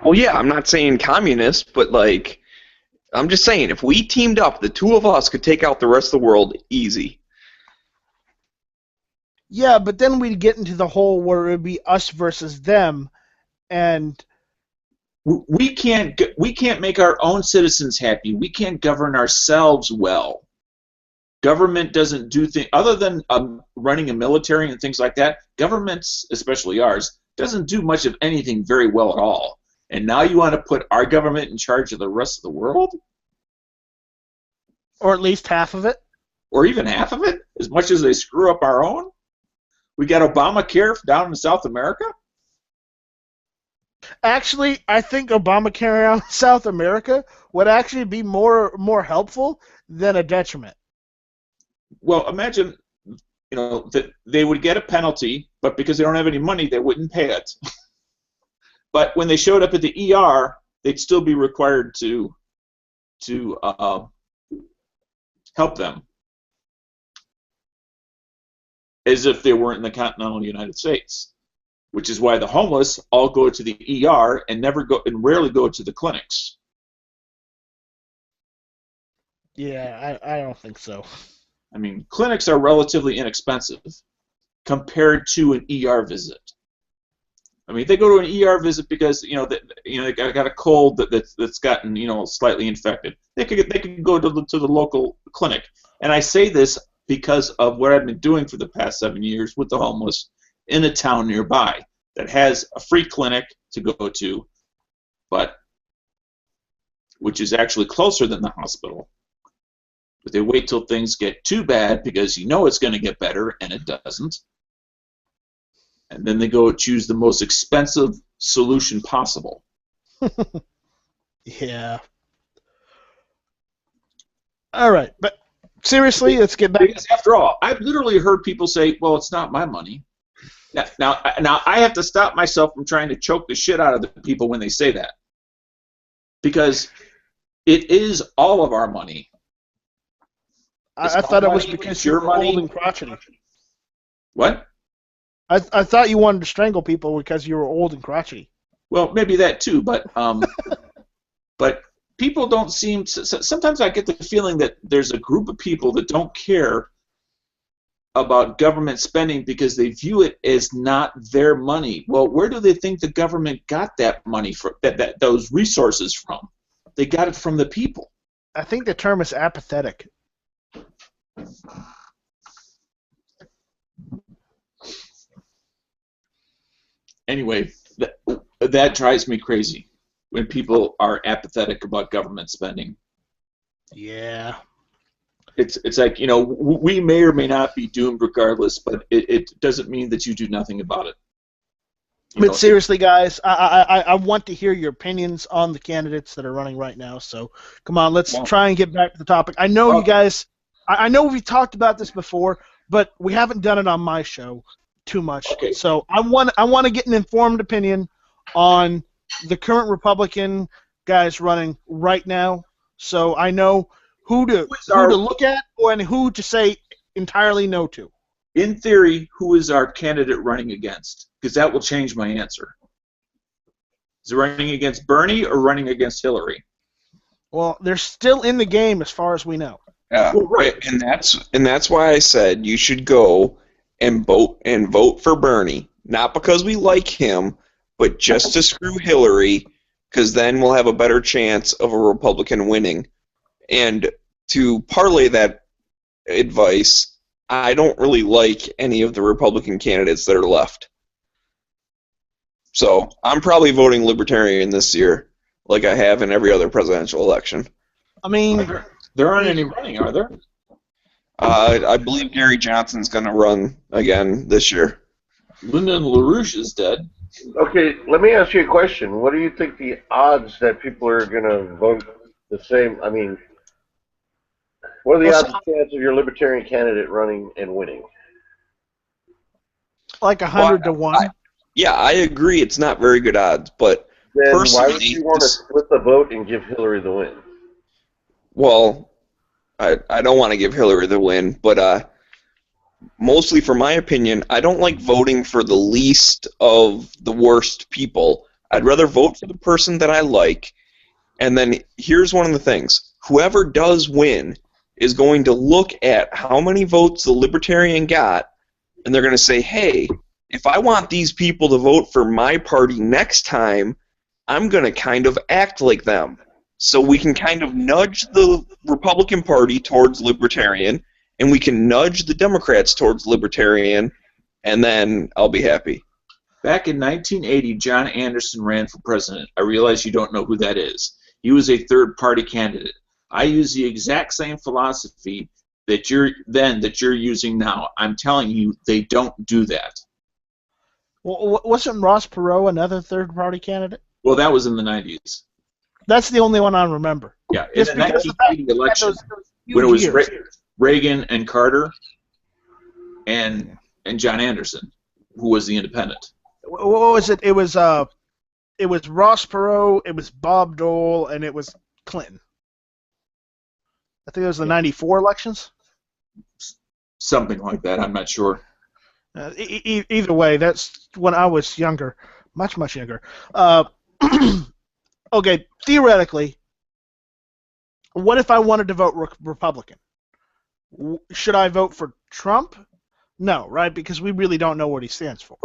Well, yeah, I'm not saying communist, but I'm just saying, if we teamed up, the two of us could take out the rest of the world easy. Yeah, but then we'd get into the whole where it would be us versus them, and We can't make our own citizens happy. We can't govern ourselves well. Government doesn't do things other than running a military and things like that. Governments, especially ours, doesn't do much of anything very well at all. And now you want to put our government in charge of the rest of the world, or at least half of it. or even half of it, as much as they screw up our own. We got Obamacare down in South America. Actually, I think Obamacare in South America would actually be more helpful than a detriment. Well, imagine, that they would get a penalty, but because they don't have any money, they wouldn't pay it. But when they showed up at the ER, they'd still be required to help them, as if they weren't in the continental United States. Which is why the homeless all go to the ER and rarely go to the clinics. Yeah, I don't think so. I mean, clinics are relatively inexpensive compared to an ER visit. I mean, they go to an ER visit because they got a cold that's gotten slightly infected. They could go to the local clinic. And I say this because of what I've been doing for the past 7 years with the homeless in a town nearby that has a free clinic to go to, which is actually closer than the hospital. But they wait till things get too bad because it's going to get better, and it doesn't. And then they go choose the most expensive solution possible. Yeah. All right, but seriously, let's get back. Because after all, I've literally heard people say, "Well, it's not my money." Now, I have to stop myself from trying to choke the shit out of the people when they say that, because it is all of our money. I thought it was because you were old and crotchety. What? I thought you wanted to strangle people because you were old and crotchety. Well, maybe that too, but but people don't seem to. Sometimes I get the feeling that there's a group of people that don't care about government spending because they view it as not their money. Well, where do they think the government got that money from? Those resources from? They got it from the people. I think the term is apathetic. Anyway, that drives me crazy when people are apathetic about government spending. Yeah. It's like, we may or may not be doomed regardless, but it doesn't mean that you do nothing about it. But seriously, guys, I want to hear your opinions on the candidates that are running right now. So come on, let's try and get back to the topic. I know you guys. I know we've talked about this before, but we haven't done it on my show too much. Okay. So I want to get an informed opinion on the current Republican guys running right now, so I know who to look at and who to say entirely no to. In theory, who is our candidate running against? Because that will change my answer. Is it running against Bernie or running against Hillary? Well, they're still in the game as far as we know. Yeah, well, right. And that's why I said you should go and vote for Bernie, not because we like him, but just to screw Hillary, because then we'll have a better chance of a Republican winning. And to parlay that advice, I don't really like any of the Republican candidates that are left. So I'm probably voting Libertarian this year, like I have in every other presidential election. I mean, there aren't any running, are there? I believe Gary Johnson's going to run again this year. Lyndon LaRouche is dead. Okay, let me ask you a question. What do you think the odds that people are going to vote the same? I mean, what are the odds and chances of your Libertarian candidate running and winning? Like 100 to 1. Yeah, I agree. It's not very good odds, but then personally, why would you want to split the vote and give Hillary the win? Well, I don't want to give Hillary the win, but mostly for my opinion, I don't like voting for the least of the worst people. I'd rather vote for the person that I like. And then here's one of the things. whoever does win is going to look at how many votes the Libertarian got, and they're going to say, hey, if I want these people to vote for my party next time, I'm going to kind of act like them. So we can kind of nudge the Republican Party towards Libertarian, and we can nudge the Democrats towards Libertarian, and then I'll be happy. Back in 1980, John Anderson ran for president. I realize you don't know who that is. He was a third-party candidate. I use the exact same philosophy that you're using now. I'm telling you, they don't do that. Well, wasn't Ross Perot another third-party candidate? Well, that was in the 90s. That's the only one I remember. Yeah, in the 1980 election, when it was Reagan and Carter and John Anderson, who was the independent. What was it? It was Ross Perot, it was Bob Dole, and it was Clinton. I think it was the '94 elections. Something like that. I'm not sure. Either way, that's when I was younger, much younger. Okay, theoretically, what if I wanted to vote Republican? Should I vote for Trump? No, right? Because we really don't know what he stands for.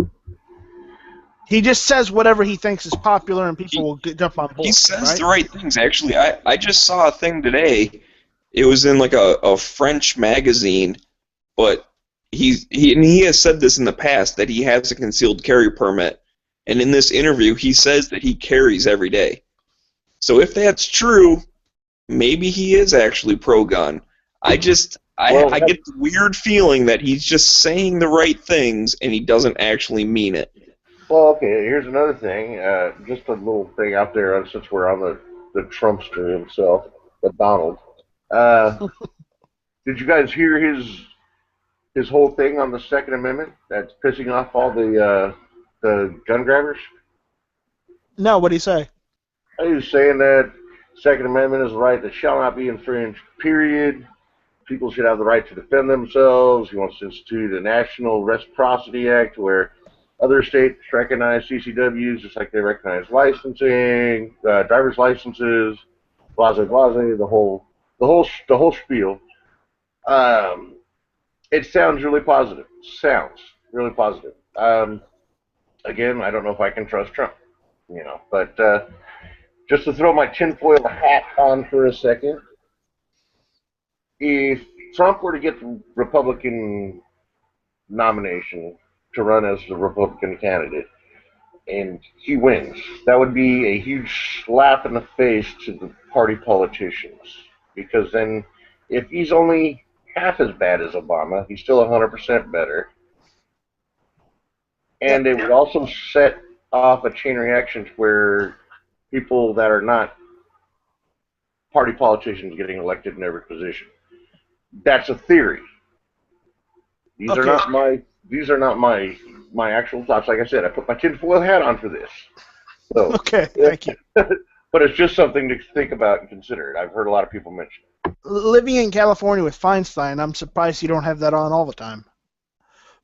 He just says whatever he thinks is popular, and people will jump on board. He says right? the right things, actually. I just saw a thing today. It was in like a French magazine, but he has said this in the past, that he has a concealed carry permit, and in this interview he says that he carries every day. So if that's true, maybe he is actually pro-gun. I get the weird feeling that he's just saying the right things and he doesn't actually mean it. Well, okay, here's another thing. Just a little thing out there, since we're on the Trumpster himself, the Donald. Did you guys hear his whole thing on the Second Amendment that's pissing off all the gun grabbers? No, what did he say? He was saying that Second Amendment is a right that shall not be infringed, period. People should have the right to defend themselves. He wants to institute a National Reciprocity Act where other states recognize CCWs just like they recognize licensing, driver's licenses, blase, the whole spiel. It sounds really positive. Again, I don't know if I can trust Trump, but just to throw my tinfoil hat on for a second, if Trump were to get the Republican nomination to run as the Republican candidate, and he wins, that would be a huge slap in the face to the party politicians. Because then, if he's only half as bad as Obama, he's still 100% better. And it would also set off a chain reaction where people that are not party politicians getting elected in every position. That's a theory. These are not my actual thoughts. Like I said, I put my tinfoil hat on for this. So, okay, thank you. But it's just something to think about and consider. I've heard a lot of people mention it. Living in California with Feinstein, I'm surprised you don't have that on all the time.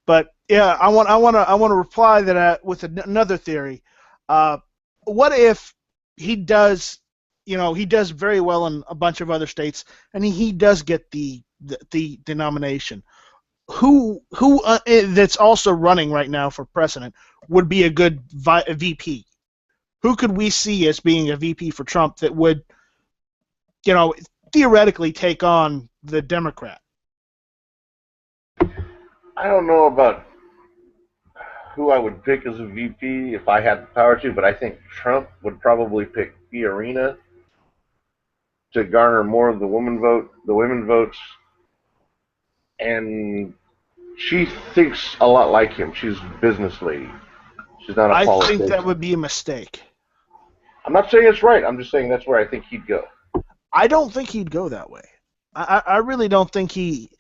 But yeah, I want to reply that with another theory. What if he does, he does very well in a bunch of other states, and he does get the nomination? Who that's also running right now for president would be a good VP? Who could we see as being a VP for Trump that would, theoretically take on the Democrat? I don't know about who I would pick as a VP if I had the power to, but I think Trump would probably pick Fiorina to garner more of the women votes, and she thinks a lot like him. She's a business lady. She's not a politician. I think that would be a mistake. I'm not saying it's right. I'm just saying that's where I think he'd go. I don't think he'd go that way. I really don't think he...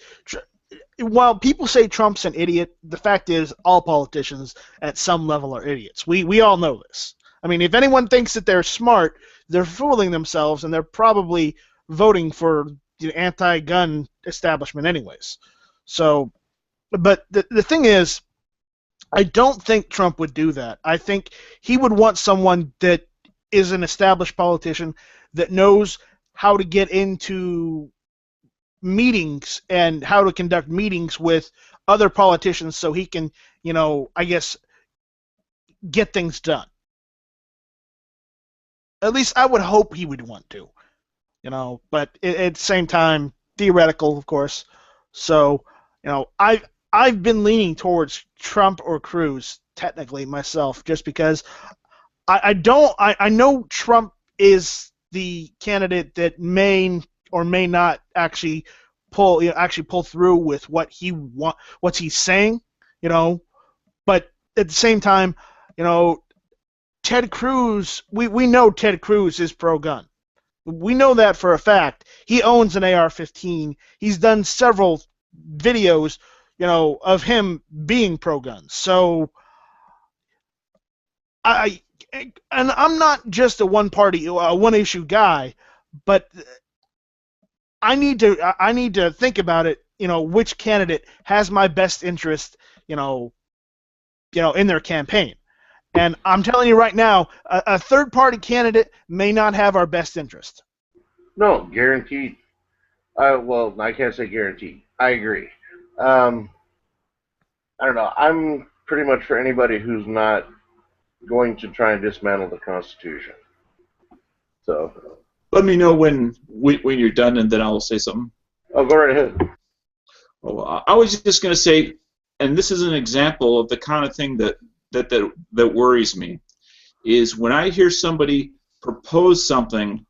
While people say Trump's an idiot, the fact is all politicians at some level are idiots. We all know this. I mean, if anyone thinks that they're smart, they're fooling themselves, and they're probably voting for the anti-gun establishment anyways. So, but the thing is, I don't think Trump would do that. I think he would want someone that is an established politician that knows how to get into meetings and how to conduct meetings with other politicians so he can, I guess, get things done. At least I would hope he would want to, but at the same time, theoretical, of course. So, I've been leaning towards Trump or Cruz, technically, myself, just because I know Trump is the candidate that may or may not actually pull through with what he's saying, but at the same time, Ted Cruz, we know Ted Cruz is pro-gun. We know that for a fact. He owns an AR-15. He's done several videos, of him being pro-gun. So and I'm not just a one-issue guy, but I need to think about it, which candidate has my best interest, in their campaign. And I'm telling you right now, a third-party candidate may not have our best interest. No, guaranteed. Well, I can't say guaranteed. I agree. I don't know. I'm pretty much for anybody who's not going to try and dismantle the Constitution. So. Let me know when you're done, and then I'll say something. Oh, go right ahead. Well, I was just going to say, and this is an example of the kind of thing that worries me, is when I hear somebody propose something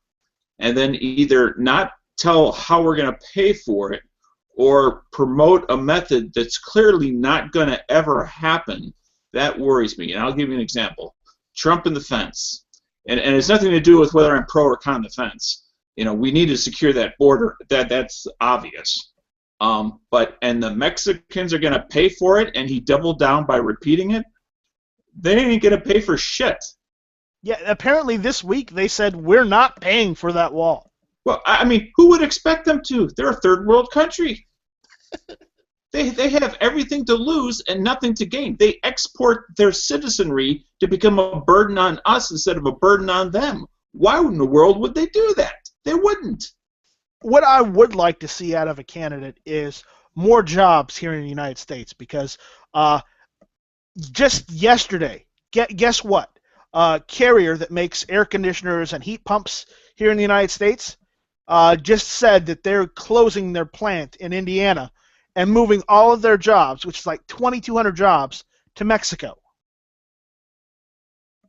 and then either not tell how we're going to pay for it or promote a method that's clearly not going to ever happen. That worries me. And I'll give you an example. Trump and the fence. And it's nothing to do with whether I'm pro or con the fence. We need to secure that border. That's obvious. But the Mexicans are going to pay for it, and he doubled down by repeating it. They ain't going to pay for shit. Yeah, apparently this week they said we're not paying for that wall. Well, I mean, who would expect them to? They're a third world country. They have everything to lose and nothing to gain. They export their citizenry to become a burden on us instead of a burden on them. Why in the world would they do that? They wouldn't. What I would like to see out of a candidate is more jobs here in the United States, because just yesterday, guess what? Carrier, that makes air conditioners and heat pumps here in the United States, just said that they're closing their plant in Indiana and moving all of their jobs, which is like 2,200 jobs, to Mexico.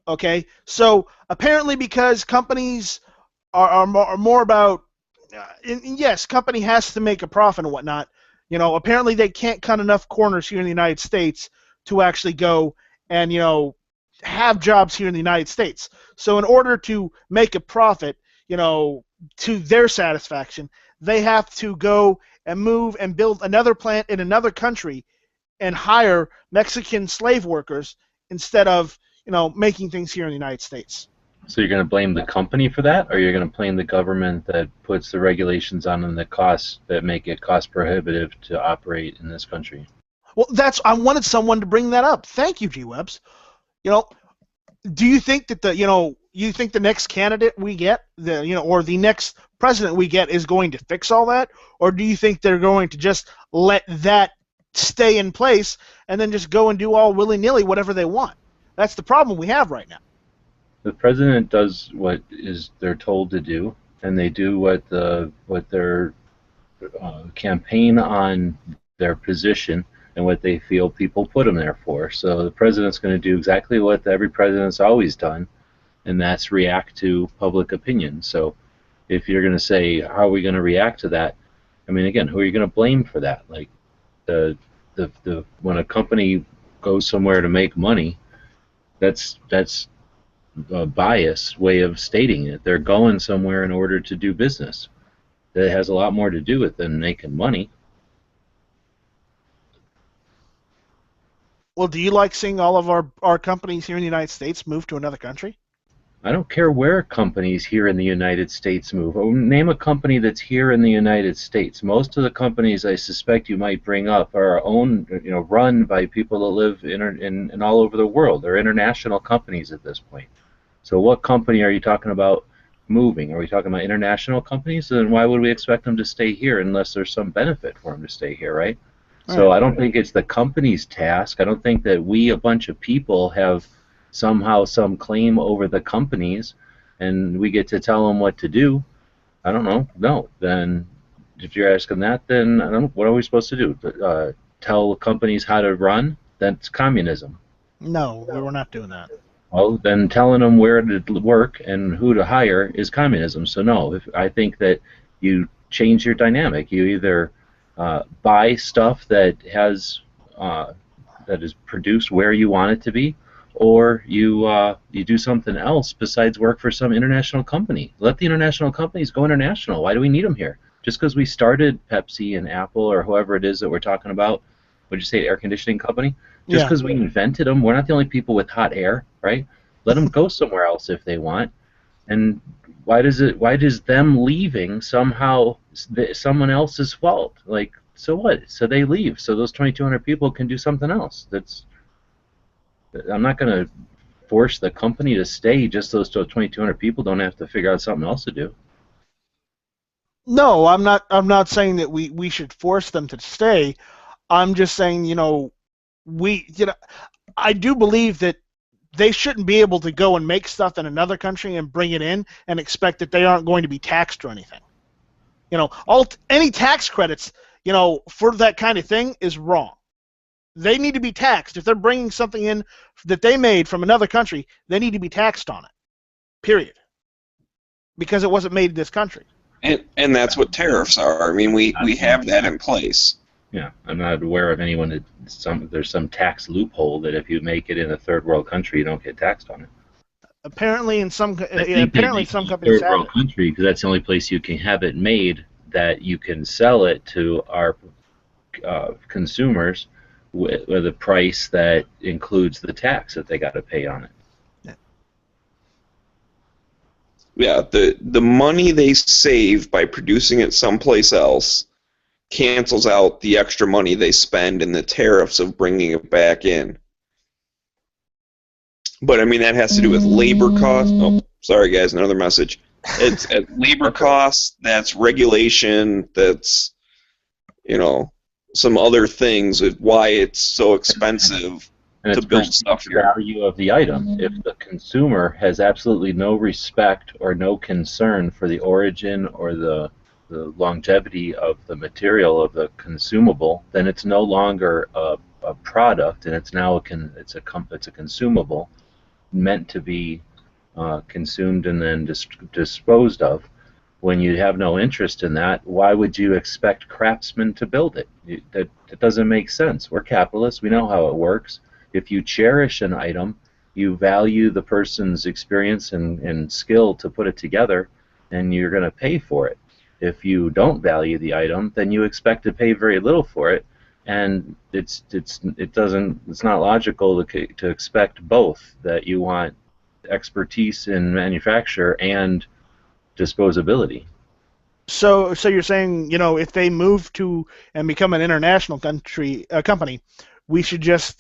Okay, so apparently because companies are more about, and yes, company has to make a profit and whatnot. Apparently they can't cut enough corners here in the United States to actually go and have jobs here in the United States. So in order to make a profit, to their satisfaction, they have to go and move and build another plant in another country and hire Mexican slave workers instead of, making things here in the United States. So you're going to blame the company for that, or you're going to blame the government that puts the regulations on and the costs that make it cost prohibitive to operate in this country? Well, I wanted someone to bring that up. Thank you, G-Webs. Do you think that you think the next candidate we get, or the next president we get is going to fix all that, or do you think they're going to just let that stay in place and then just go and do all willy-nilly whatever they want? That's the problem we have right now. The president does what they're told to do, and they do what their campaign on their position and what they feel people put them there for. So the president's going to do exactly what every president's always done, and that's react to public opinion. So if you're going to say, how are we going to react to that? I mean, again, who are you going to blame for that? Like, when a company goes somewhere to make money, that's a biased way of stating it. They're going somewhere in order to do business. That has a lot more to do with than making money. Well, do you like seeing all of our companies here in the United States move to another country? I don't care where companies here in the United States move. Name a company that's here in the United States. Most of the companies I suspect you might bring up are owned, run by people that live in all over the world. They're international companies at this point. So what company are you talking about moving? Are we talking about international companies? Then why would we expect them to stay here unless there's some benefit for them to stay here, right? So I don't think it's the company's task. I don't think that we, a bunch of people, have somehow some claim over the companies and we get to tell them what to do. I don't know. No. Then if you're asking that, then what are we supposed to do? Tell companies how to run? That's communism. No, we're not doing that. Well, then telling them where to work and who to hire is communism. So no, I think that you change your dynamic. You either buy stuff that has that is produced where you want it to be, or you do something else besides work for some international company. Let the international companies go international. Why do we need them here? Just because we started Pepsi and Apple or whoever it is that we're talking about, would you say air conditioning company? Just because we invented them, we're not the only people with hot air, right? Let them go somewhere else if they want. And why does them leaving somehow someone else's fault? Like, so what? So they leave. So those 2,200 people can do something else. I'm not going to force the company to stay just so those 2,200 people don't have to figure out something else to do. No, I'm not saying that we should force them to stay. I'm just saying, I do believe that they shouldn't be able to go and make stuff in another country and bring it in and expect that they aren't going to be taxed or anything. Any tax credits, for that kind of thing is wrong. They need to be taxed. If they're bringing something in that they made from another country, they need to be taxed on it. Period. Because it wasn't made in this country. And that's what tariffs are. I mean, we have that in place. Yeah, I'm not aware of anyone that there's some tax loophole that if you make it in a third world country, you don't get taxed on it. Apparently, some companies third world country, because that's the only place you can have it made that you can sell it to our consumers with a price that includes the tax that they got to pay on it. Yeah, the money they save by producing it someplace else cancels out the extra money they spend in the tariffs of bringing it back in. But I mean, that has to do with labor costs. Oh, sorry guys, another message. It's labor costs, that's regulation, that's, some other things with why it's so expensive and to build stuff the here. Value of the item. If the consumer has absolutely no respect or no concern for the origin or the longevity of the material of the consumable, then it's no longer a product, and it's now it's a consumable meant to be consumed and then disposed of. When you have no interest in that, why would you expect craftsmen to build it? That doesn't make sense. We're capitalists. We know how it works. If you cherish an item, you value the person's experience and skill to put it together, and you're going to pay for it. If you don't value the item, then you expect to pay very little for it, and it's not logical to expect both, that you want expertise in manufacture and disposability. So you're saying, if they move to and become an international company, we should just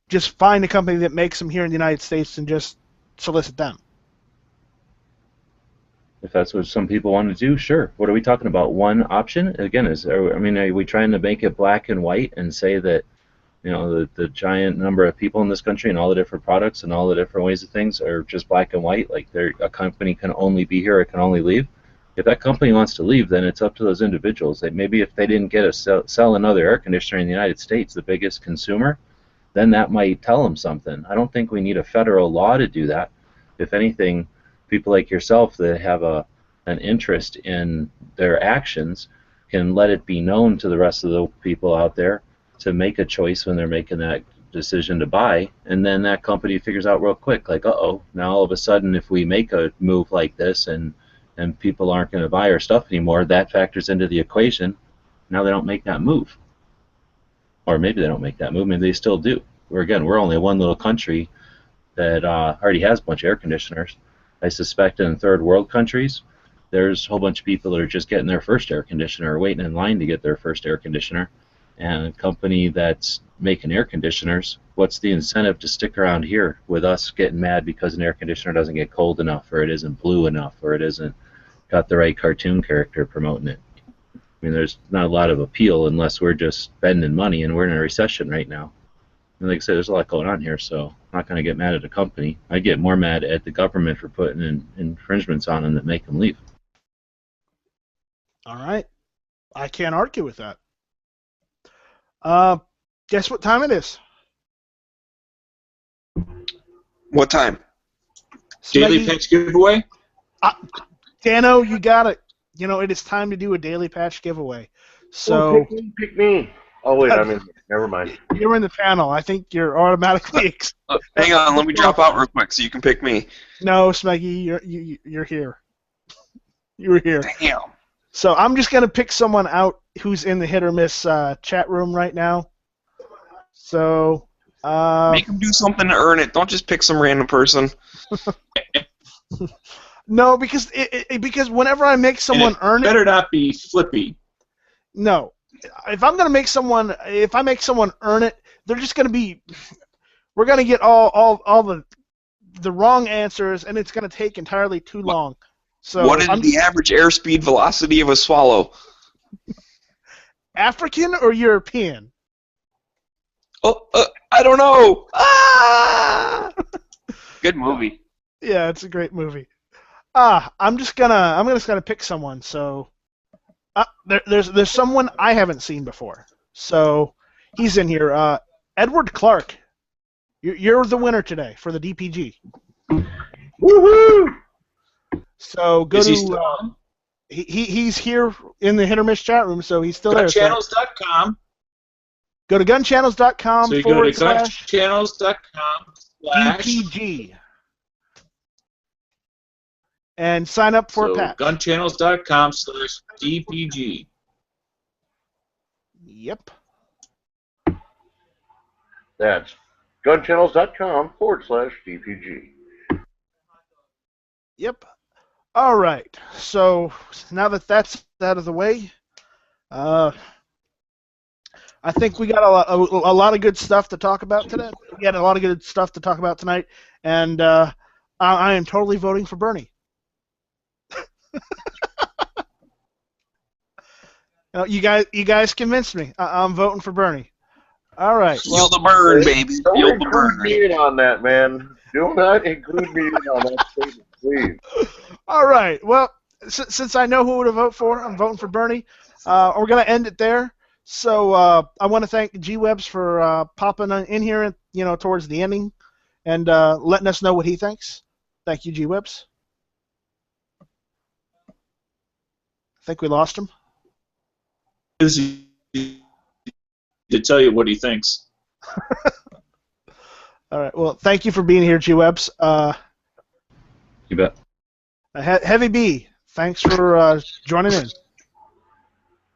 just find a company that makes them here in the United States and just solicit them. If that's what some people want to do, sure. What are we talking about? One option? Again, are we trying to make it black and white and say that, the giant number of people in this country and all the different products and all the different ways of things are just black and white? Like a company can only be here, it can only leave. If that company wants to leave, then it's up to those individuals. Maybe if they didn't get to sell another air conditioner in the United States, the biggest consumer, then that might tell them something. I don't think we need a federal law to do that. If anything, people like yourself that have an interest in their actions can let it be known to the rest of the people out there to make a choice when they're making that decision to buy, and then that company figures out real quick, like, uh-oh, now all of a sudden if we make a move like this and people aren't going to buy our stuff anymore, that factors into the equation. Now they don't make that move. Or maybe they don't make that move, maybe they still do. We're only one little country that already has a bunch of air conditioners. I suspect in third world countries, there's a whole bunch of people that are just getting their first air conditioner or waiting in line to get their first air conditioner. and a company that's making air conditioners, what's the incentive to stick around here with us getting mad because an air conditioner doesn't get cold enough, or it isn't blue enough, or it isn't got the right cartoon character promoting it? I mean, there's not a lot of appeal unless we're just spending money, and we're in a recession right now. And like I said, there's a lot going on here, so I'm not going to get mad at the company. I get more mad at the government for putting in infringements on them that make them leave. All right. I can't argue with that. Guess what time it is? What time? Daily Smeggy, patch giveaway? Dano, you got it. You know, it is time to do a daily patch giveaway. So Pick me. Oh wait, I'm in. Never mind. you're in the panel. I think you're automatically. Hang on, let me drop out real quick so you can pick me. No, Smeggy, you're here. You're here. Damn. So I'm just gonna pick someone out who's in the hit or miss chat room right now. So Make them do something to earn it. Don't just pick some random person. no, because because whenever I make someone earn it, Better not be flippy. no. If I'm gonna make someone, if I make someone earn it, they're just gonna be. We're gonna get all the wrong answers, and it's gonna take entirely too long. So What is the average airspeed velocity of a swallow? African or European? Oh, I don't know. Ah! Good movie. Yeah, it's a great movie. I'm just gonna pick someone. So there's someone I haven't seen before. So he's in here. Edward Clark. You're the winner today for the DPG. Woohoo! So go Is he to still on? he's here in the hit or miss chat room, so he's still there. So Gunchannels.com. go to gunchannels.com So you go to / gunchannels.com/ DPG and sign up for a patch. gunchannels.com/DPG. Yep. That's gunchannels.com /DPG. Yep. All right. So now that that's out of the way, I think we got a lot of good stuff to talk about today. We had a lot of good stuff to talk about tonight, and I am totally voting for Bernie. You guys convinced me. I'm voting for Bernie. All right. Feel the burn, baby. Don't Feel the include burn. me in on that, man. Do not include me in on that statement, please. All right. Well, since I know who to vote for, I'm voting for Bernie. We're going to end it there. So I want to thank G-Webs for popping in here, towards the ending and letting us know what he thinks. Thank you, G-Webs. I think we lost him. To tell you what he thinks. All right. Well, thank you for being here, G-Webs. You bet. Heavy B, thanks for joining in.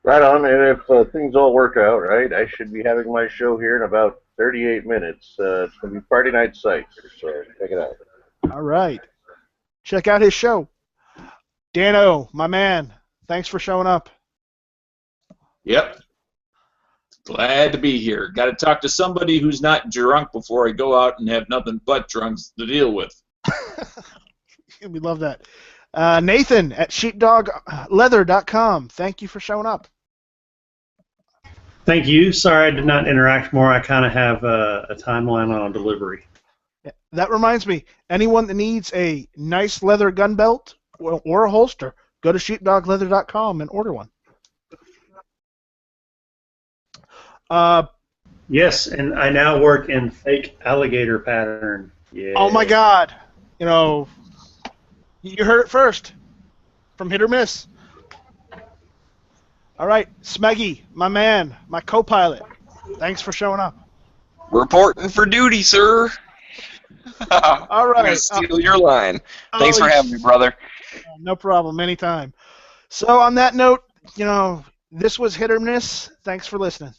Right on, and if things all work out right, I should be having my show here in about 38 minutes. It's going to be Friday Night Sights, so check it out. All right. Check out his show. Dano, my man, thanks for showing up. Yep. Glad to be here. Got to talk to somebody who's not drunk before I go out and have nothing but drunks to deal with. We love that. Nathan at sheepdogleather.com. Thank you for showing up. Thank you. Sorry I did not interact more. I kind of have a timeline on delivery. That reminds me, anyone that needs a nice leather gun belt or a holster, go to sheepdogleather.com and order one. Yes, and I now work in fake alligator pattern. Yeah. Oh my God! You heard it first from Hit or Miss. All right, Smeggy, my man, my co-pilot. Thanks for showing up. Reporting for duty, sir. All right. I'm going to steal your line. Thanks for having me, brother. No problem, anytime. So on that note, this was Hit or Miss. Thanks for listening.